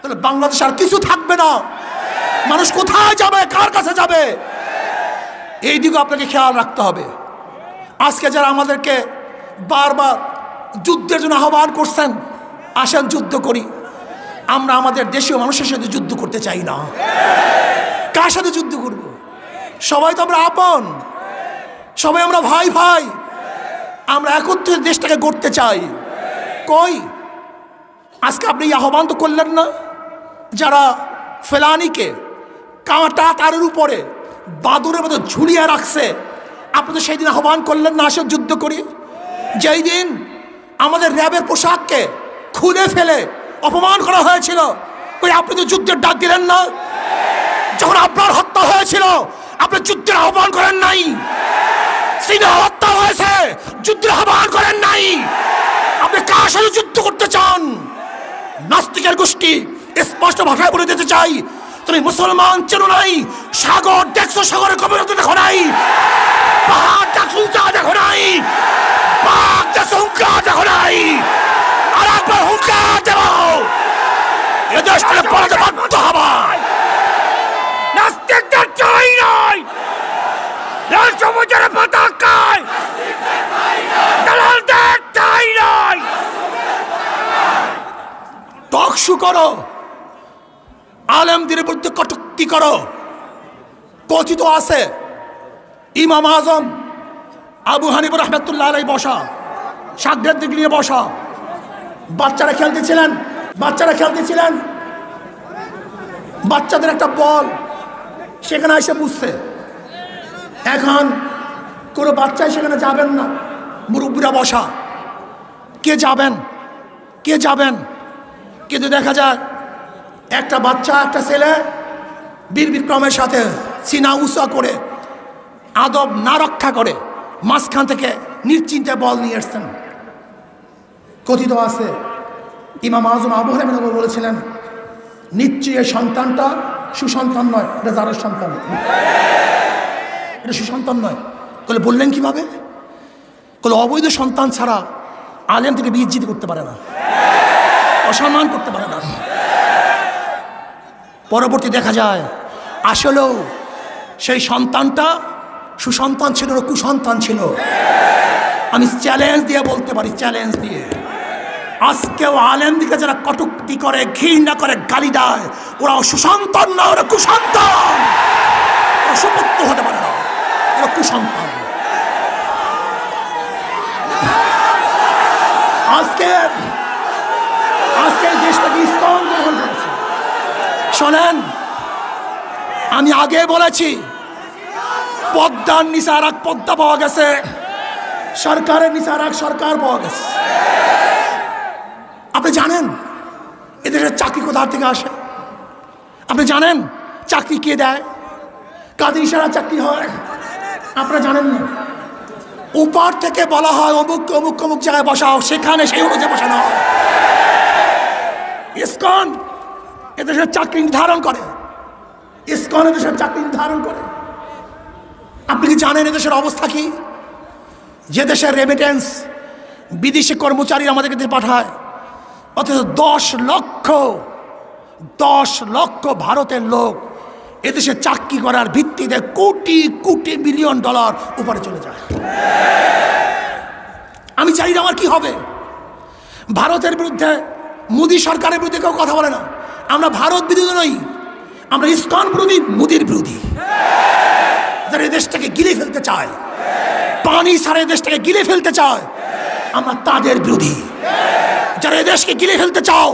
তাহলে বাংলাদেশ আর কিছু থাকবে না। মানুষ কোথায় যাবে, কার কাছে যাবে? এই দিকে আপনাকে খেয়াল রাখতে হবে। আজকে যারা আমাদেরকে বারবার যুদ্ধের জন্য আহ্বান করছেন, আসেন যুদ্ধ করি। আমরা আমাদের দেশীয় মানুষের সাথে যুদ্ধ করতে চাই না। কার সাথে যুদ্ধ করব? সবাই তো আমরা আপন, সবাই আমরা ভাই ভাই। আমরা একত্রে দেশটাকে গড়তে চাই। কই আজকে আপনি আহ্বান তো করলেন না? যারা ফেলানিকে কাঁটা তারের উপরে বাদুরের মতো ঝুলিয়ে রাখছে, আপনি তো সেই দিন আহ্বান করলেন না, আসে যুদ্ধ করি। যেই দিন আমাদের র্যাবের পোশাককে খুলে ফেলে অপমান করা হয়েছিল, ওই আপনি তো যুদ্ধের ডাক দিলেন না। যখন আপনার হত্যা হয়েছিল আপনি যুদ্ধের আহ্বান করেন নাই। সিনা হত্যা হয়েছে, যুদ্ধের আহ্বান করেন নাই। আপনি কার সাথে যুদ্ধ করতে চান? নাস্তিকের গোষ্ঠী স্পষ্ট ভাষায় বলে দিতে চাই, তুমি মুসলমান চেনো নাই, সাগর দেখছো, সাগরের গভীরতা দেখো নাই, পাহাড় দেখছো উঁচা দেখো নাই, বাঘ দেখছো হুঙ্কার দেখো নাই। আর একবার হুঙ্কার দেব, এ দেশ থেকে পালাতে বাধ্য হবা। নাস্তিকদের চাই নাই, লাল সবুজের পতাকায় দালালদের চাই নাই। টকশু করো, আলেমদের বিরুদ্ধে কটূক্তি করো। কথিত আছে ইমাম আজম আবু হানিফা রাহমাতুল্লাহ আলাইহি বসা, সাগরের নিয়ে বসা, বাচ্চারা খেলতেছিলেন, বাচ্চাদের একটা বল সেখানে এসে বুঝছে। এখন কোনো বাচ্চাই সেখানে যাবেন না, মুরব্বীরা বসা, কে যাবেন। কিন্তু দেখা যায় একটা বাচ্চা, একটা ছেলে বীর বিক্রমের সাথে সিনা উঁচা করে, আদব না রক্ষা করে মাঝখান থেকে নিশ্চিন্তে বল নিয়ে এসছেন। কথিত আছে ইমাম আজম আবু হানিফা বলেছিলেন, নিশ্চয়ই সন্তানটা সুসন্তান নয়, এটা জারের সন্তান, এটা সুসন্তান নয়। বলে বললেন কিভাবে? বলে অবৈধ সন্তান ছাড়া আলেম থেকে বিজ্জিত করতে পারে না, অসম্মান করতে পারে না। পরবর্তী দেখা যায় আসলেও সেই সন্তানটা সুসন্তান ছিল না, কুসন্তান ছিল। আমি চ্যালেঞ্জ দিয়ে বলতে পারি, চ্যালেঞ্জ দিয়ে, আজকেও আলেম দিকে যারা কটূক্তি করে, ঘৃণা করে, গালি দেয়, ওরা সুসন্তান না, ওরা কুসন্তান, ওরা সুপুত্র হতে পারে না, ওরা কুসন্তান। আজকে দেশটাকে ইসলাম গ্রহণ করেছে। শোনেন, আমি আগে বলেছি পদ্মার নিচে আর এক পদ্মা পাওয়া গেছে, সরকারের নিচে আর এক সরকার পাওয়া গেছে। আপনি জানেন এদেশের চাকরি কোথা থেকে আসে? আপনি জানেন চাকরি কে দেয়, কাদের ইশারা চাকরি হয়? আপনারা জানেন না। উপর থেকে বলা হয় অমুক অমুক অমুক জায়গায় বসাও, সেখানে সেই অনুযায়ী বসানো হয়। ইসকন এদেশের চাকরি নির্ধারণ করে, ইসকন এদেশের চাকরি নির্ধারণ করে। আপনি কি জানেন এদেশের অবস্থা কি? যে দেশের রেমিটেন্স বিদেশি কর্মচারী আমাদেরকে দিয়ে পাঠায়, অথচ 10 লক্ষ ভারতের লোক এদেশে চাকরি করার ভিত্তিতে কোটি কোটি মিলিয়ন ডলার উপরে চলে যায়। আমি চাই না আমার কি হবে। ভারতের বিরুদ্ধে, মোদী সরকারের বিরুদ্ধে কেউ কথা বলে না। আমরা ভারত বিরোধী নই, আমরা ইসকন বিরোধী, মোদীর বিরোধী। যারা এই দেশটাকে গিলে ফেলতে চায়, পানি ছাড়া এই দেশটাকে গিলে ফেলতে চায়, আমরা তাদের বিরোধী। যারা এই দেশকে গিলে ফেলতে চাও,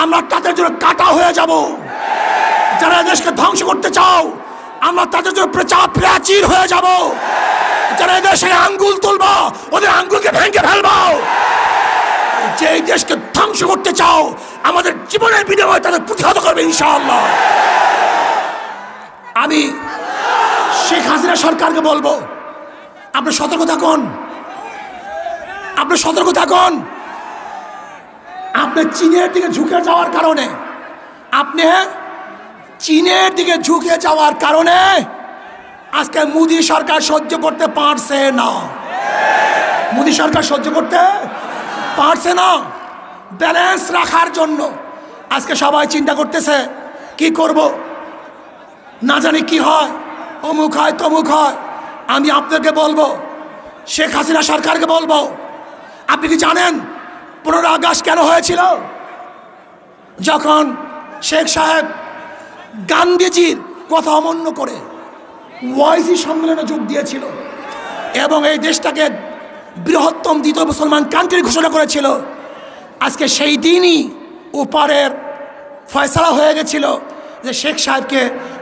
আমরা তাদের জন্য কাটা হয়ে যাব। যারা এই দেশকে ধ্বংস করতে চাও, আমরা তাদের জন্য প্রাচীর হয়ে যাব। যারা এই দেশে আঙ্গুল তুলবো, ওদের আঙ্গুলকে ভেঙে ফেলবো। যে এই দেশকে ধ্বংস করতে চাও, আমাদের জীবনের বিনিময়ে তাদের প্রতিহত করবে ইনশাআল্লাহ। আমি শেখ হাসিনা সরকারকে বলবো, আপনি সতর্ক থাকুন, আপনি সতর্ক থাকুন। আপনি চীনের দিকে ঝুঁকে যাওয়ার কারণে, আপনি চীনের দিকে ঝুঁকে যাওয়ার কারণে আজকে মোদী সরকার সহ্য করতে পারছে না। মোদী সরকার সহ্য করতে পারছে না। ব্যালেন্স রাখার জন্য আজকে সবাই চিন্তা করতেছে কি করব, না জানি কি হয়, অমুক হয় তমুক হয়। আমি আপনাকে বলবো, শেখ হাসিনা সরকারকে বলবো, আপনি কি জানেন 15 আগস্ট কেন হয়েছিল? যখন শেখ সাহেব গান্ধীজির কথা অমান্য করে ওয়াইসি সম্মেলনে যোগ দিয়েছিল এবং এই দেশটাকে বৃহত্তম দ্বিতীয় মুসলমান কান্ট্রি ঘোষণা করেছিল। আজকে সেই দিনই ওপারের ফয়সালা হয়ে গেছিল যে শেখ সাহেবকে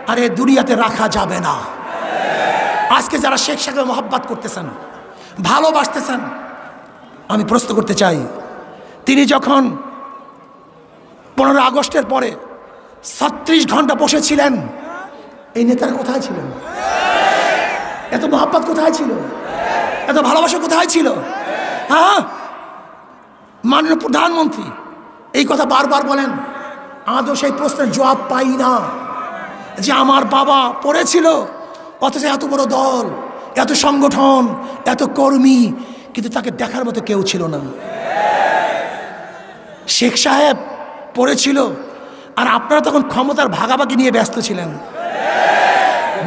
আর এই দুনিয়াতে রাখা যাবে না। আজকে যারা শেখ সাহেবকে মহব্বত করতেছেন, ভালোবাসতেছেন, আমি প্রশ্ন করতে চাই, তিনি যখন 15 আগস্টের পরে 36 ঘন্টা বসেছিলেন, এই নেতারা কোথায় ছিলেন? এত মহব্বত কোথায় ছিল? এত ভালোবাসা কোথায় ছিল? হ্যাঁ, মাননীয় প্রধানমন্ত্রী এই কথা বারবার বলেন, আজও সেই প্রশ্নের জবাব পাই না। যে আমার বাবা পড়েছিল, অথচ এত বড় দল, এত সংগঠন, এত কর্মী, কিন্তু তাকে দেখার মতো কেউ ছিল না। শেখ সাহেব পড়েছিল, আর আপনারা তখন ক্ষমতার ভাগাভাগি নিয়ে ব্যস্ত ছিলেন।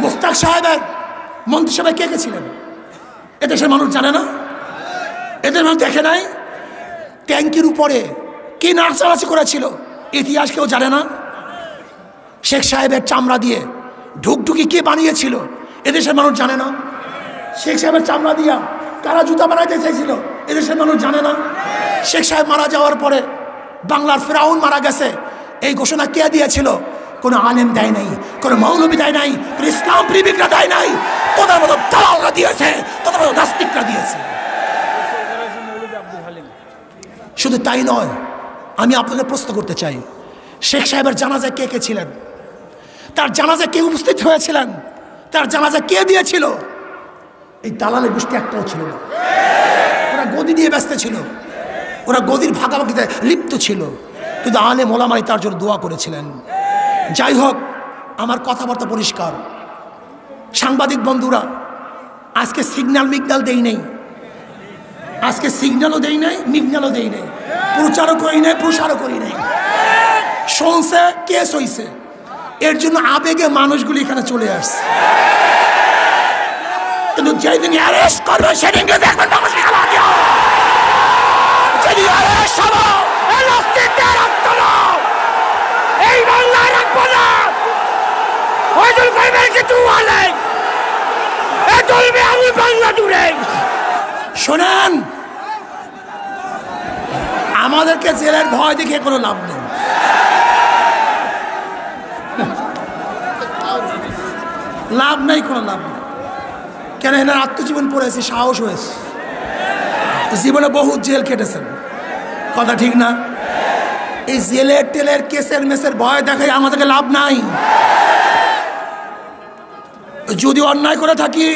মুস্তাক সাহেবের মন্ত্রিসভায় কে কে ছিলেন এদেশের মানুষ জানে না? এদের মানুষ দেখে নাই? ট্যাঙ্কির উপরে কে নাচানাচি করেছিল ইতিহাস কেউ জানে না? শেখ সাহেবের চামড়া দিয়ে ঢুকঢুকি কে বানিয়েছিল এদেশের মানুষ জানে না? শেখ সাহেবের চামড়া দিয়া কারা জুতা বানাইতে চাইছিল এদেশের মানুষ জানে না? শেখ সাহেব মারা যাওয়ার পরে বাংলার ফেরাউন মারা গেছে, এই ঘোষণা কে দিয়েছিল? কোনো আলেম দেয় নাই, কোনো মৌলবী দেয় নাই, কোনো ইসলাম প্রেমিকরা দেয় নাই, তোদের মতো দালালরা দিয়েছে, তোদের মতো নাস্তিকরা দিয়েছে। শুধু তাই নয়, আমি আপনাদের প্রশ্ন করতে চাই, শেখ সাহেবের জানাজায় কে কে ছিলেন? তার জানাজায় কে উপস্থিত হয়েছিলেন? তার জানাজা কে দিয়েছিল? এই দালালের গোষ্ঠী একটাও ছিল না। ওরা গদি দিয়ে ব্যস্ত ছিল, ওরা গদির ভাগাভাগিতে লিপ্ত ছিল, কিন্তু আলেম ওলামাই তার জন্য দোয়া করেছিলেন। যাই হোক, আমার কথাবার্তা পরিষ্কার। সাংবাদিক বন্ধুরা, আজকে সিগন্যাল মিগনাল দেই নেই, আজকে সিগন্যালও দেই নাই, মিগনালও দেই নাই, প্রচারও করি নাই, প্রসারও করি নাই। শুনছে, কেস হইছে, এর জন্য আবেগে মানুষগুলি এখানে চলে আসছে। কিন্তু যেদিন অ্যারেস্ট করবে সেদিনকে দেখবেন মানুষের খেলা কি হবে। যেদিন অ্যারেস্ট হবে, এই বাংলায় রাখবো না, ওইজন কইবেন কিছু বলে এ চলবে আমি বাংলা জুড়ে। শোনেন, আমাদেরকে জেলের ভয় দেখে কোনো লাভ নেই। লাভ নাই, কোনো লাভ নেই। কেন, এনার আত্মজীবন পড়েছে, সাহস হয়েছে, জীবনে বহু জেল কেটেছেন, কথা ঠিক না? এই জেলের টেলের কেসের মেসের ভয় দেখাই আমাদেরকে লাভ নাই। যদি অন্যায় করে থাকি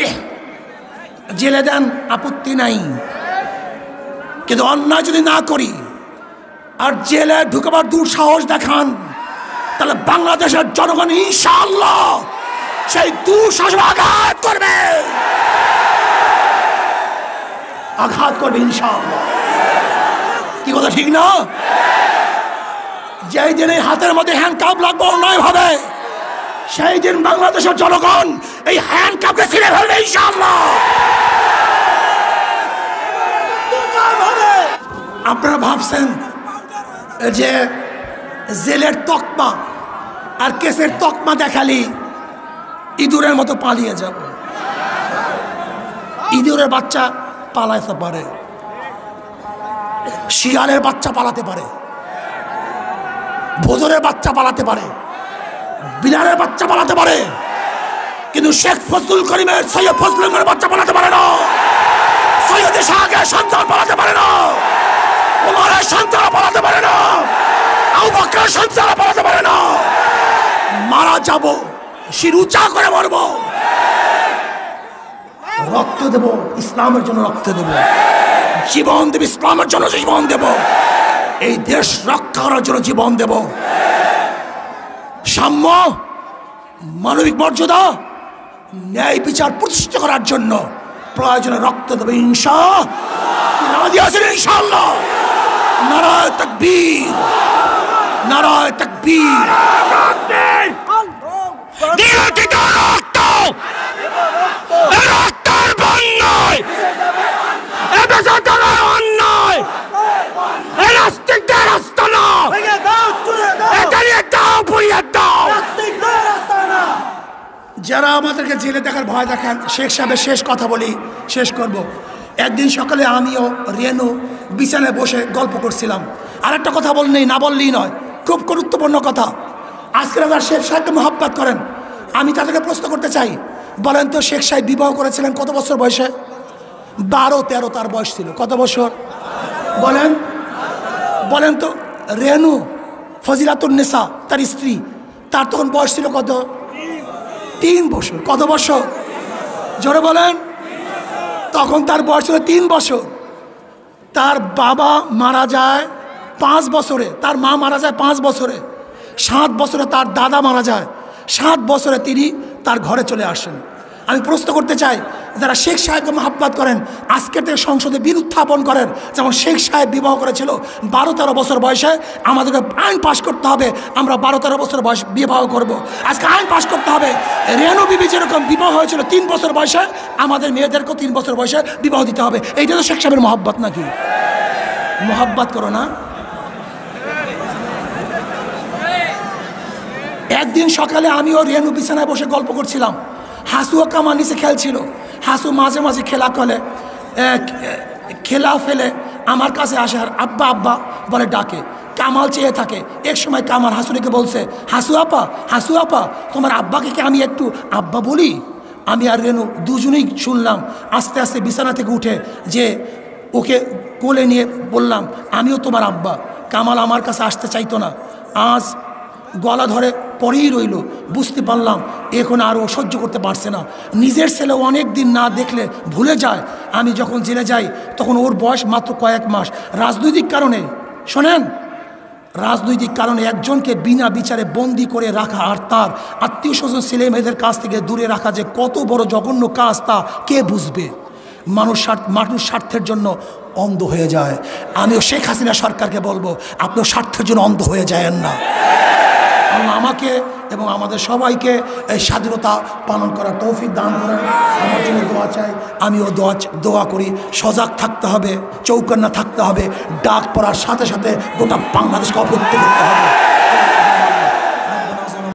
জেলে দেন, আপত্তি নাই, কিন্তু অন্যায় যদি না করি আর জেলে ঢুকবার দুঃসাহস দেখান, তাহলে বাংলাদেশের জনগণ ইনশাআল্লাহ সেই দুঃসাহস আঘাত করবে, আঘাত করবে ইনশাআল্লাহ। কি কথা ঠিক না? যেই দিন এই হাতের মধ্যে হ্যান্ডকাপ লাগবে অন্যায় ভাবে, সেই দিন বাংলাদেশের জনগণ এই হ্যান্ডকাপকে ছিঁড়ে ফেলবে ইনশাআল্লাহ। আপনারা ভাবছেন যে জেলের তকমা আর কেসের তকমা দেখালি ইঁদুরের মতো পালিয়ে যাব। ইঁদুরের বাচ্চা পালাতে পারে, শিয়ালের বাচ্চা পালাতে পারে, ভোজরের বাচ্চা পালাতে পারে, বিড়ালের বাচ্চা পালাতে পারে, কিন্তু শেখ ফজলুল করিমের, সৈয়দ ফজলুল করিমের বাচ্চা পালাতে পারে না। সৈয়দ শাহের সন্তান পালাতে পারে না, ওমরের সন্তান পালাতে পারে না, আবু বকরের সন্তান পালাতে পারে না। মারা যাব, শির উঁচা করে মরব, রক্ত দেব ইসলামের জন্য, রক্ত দেব, জীবন দেব ইসলামের জন্য, জীবন দেব, এই দেশ রক্ষা করার জন্য জীবন দেব। সাম্য, মানবিক মর্যাদা, ন্যায় বিচার প্রতিষ্ঠা করার জন্য প্রয়োজনে রক্ত দেবে ইনশাআল্লাহ। নারায়ে তাকবীর, নারায়ে তাকবীর। যারা আমাদেরকে জেলে দেখার ভয় দেখান, শেখ সাহেবের শেষ কথা বলি, শেষ করব। একদিন সকালে আমিও রেনু বিছানায় বসে গল্প করছিলাম, আর একটা কথা বললেই না বললেই নয়, খুব গুরুত্বপূর্ণ কথা। আজকে যারা শেখ সাহেবকে মহব্বত করেন, আমি তাদেরকে প্রশ্ন করতে চাই, বলেন তো শেখ সাহেব বিবাহ করেছিলেন কত বছর বয়সে? 12-13 তার বয়স ছিল। কত বছর বলেন? বলেন তো। রেনু ফজিলাতুন্নেসা তার স্ত্রী, তার তখন বয়স ছিল কত? 3 বছর। কত বছর? জোরে বলেন। তখন তার বয়স ছিল 3 বছর। তার বাবা মারা যায় 5 বছরে, তার মা মারা যায় 5 বছরে, 7 বছরে তার দাদা মারা যায়, 7 বছরে তিনি তার ঘরে চলে আসেন। আমি প্রশ্ন করতে চাই, যারা শেখ সাহেবকে মহাব্বত করেন আজকের থেকে সংসদে বিল উত্থাপন করেন, যেমন শেখ সাহেব বিবাহ করেছিল 12-13 বছর বয়সে, আমাদেরকে আইন পাশ করতে হবে আমরা 12-13 বছর বয়স বিবাহ করব। আজকে আইন পাশ করতে হবে রেনু বিবি যেরকম বিবাহ হয়েছিল 3 বছর বয়সে, আমাদের মেয়েদেরকেও 3 বছর বয়সে বিবাহ দিতে হবে। এইটা তো শেখ সাহেবের মহাব্বত নাকি? মহাব্বত করো না। একদিন সকালে আমিও রেনু বিছানায় বসে গল্প করছিলাম, হাসুও কামার নিচে খেলছিল। হাসু মাঝে মাঝে খেলা ফেলে আমার কাছে আসে আর আব্বা আব্বা বলে ডাকে। কামাল চেয়ে থাকে। এক সময় কামাল হাসুরিকে বলছে, হাসু আপা তোমার আব্বাকে কি আমি একটু আব্বা বলি? আমি আর রেনু দুজনেই শুনলাম। আস্তে আস্তে বিছানা থেকে উঠে যে ওকে কোলে নিয়ে বললাম, আমিও তোমার আব্বা। কামাল আমার কাছে আসতে চাইতো না, আজ গলা ধরে পরেই রইল। বুঝতে পারলাম এখন আর ও সহ্য করতে পারছে না। নিজের ছেলে অনেক দিন না দেখলে ভুলে যায়। আমি যখন জেলে যাই তখন ওর বয়স মাত্র কয়েক মাস। রাজনৈতিক কারণে, শোনেন, রাজনৈতিক কারণে একজনকে বিনা বিচারে বন্দি করে রাখা আর তার আত্মীয় স্বজন ছেলে মেয়েদের কাছ থেকে দূরে রাখা যে কত বড় জঘন্য কাজ তা কে বুঝবে? মানুষ স্বার্থের জন্য অন্ধ হয়ে যায়। আমিও শেখ হাসিনা সরকারকে বলবো, আপনিও স্বার্থের জন্য অন্ধ হয়ে যায়েন না। আল্লাহ আমাকে এবং আমাদের সবাইকে এই স্বাধীনতা পালন করার তৌফিক দান করেন। আমার জন্য দোয়া চাই, আমিও দোয়া করি। সজাগ থাকতে হবে, চৌকান্না থাকতে হবে। ডাক পড়ার সাথে সাথে গোটা বাংলাদেশকে অবরুদ্ধ করতে হবে।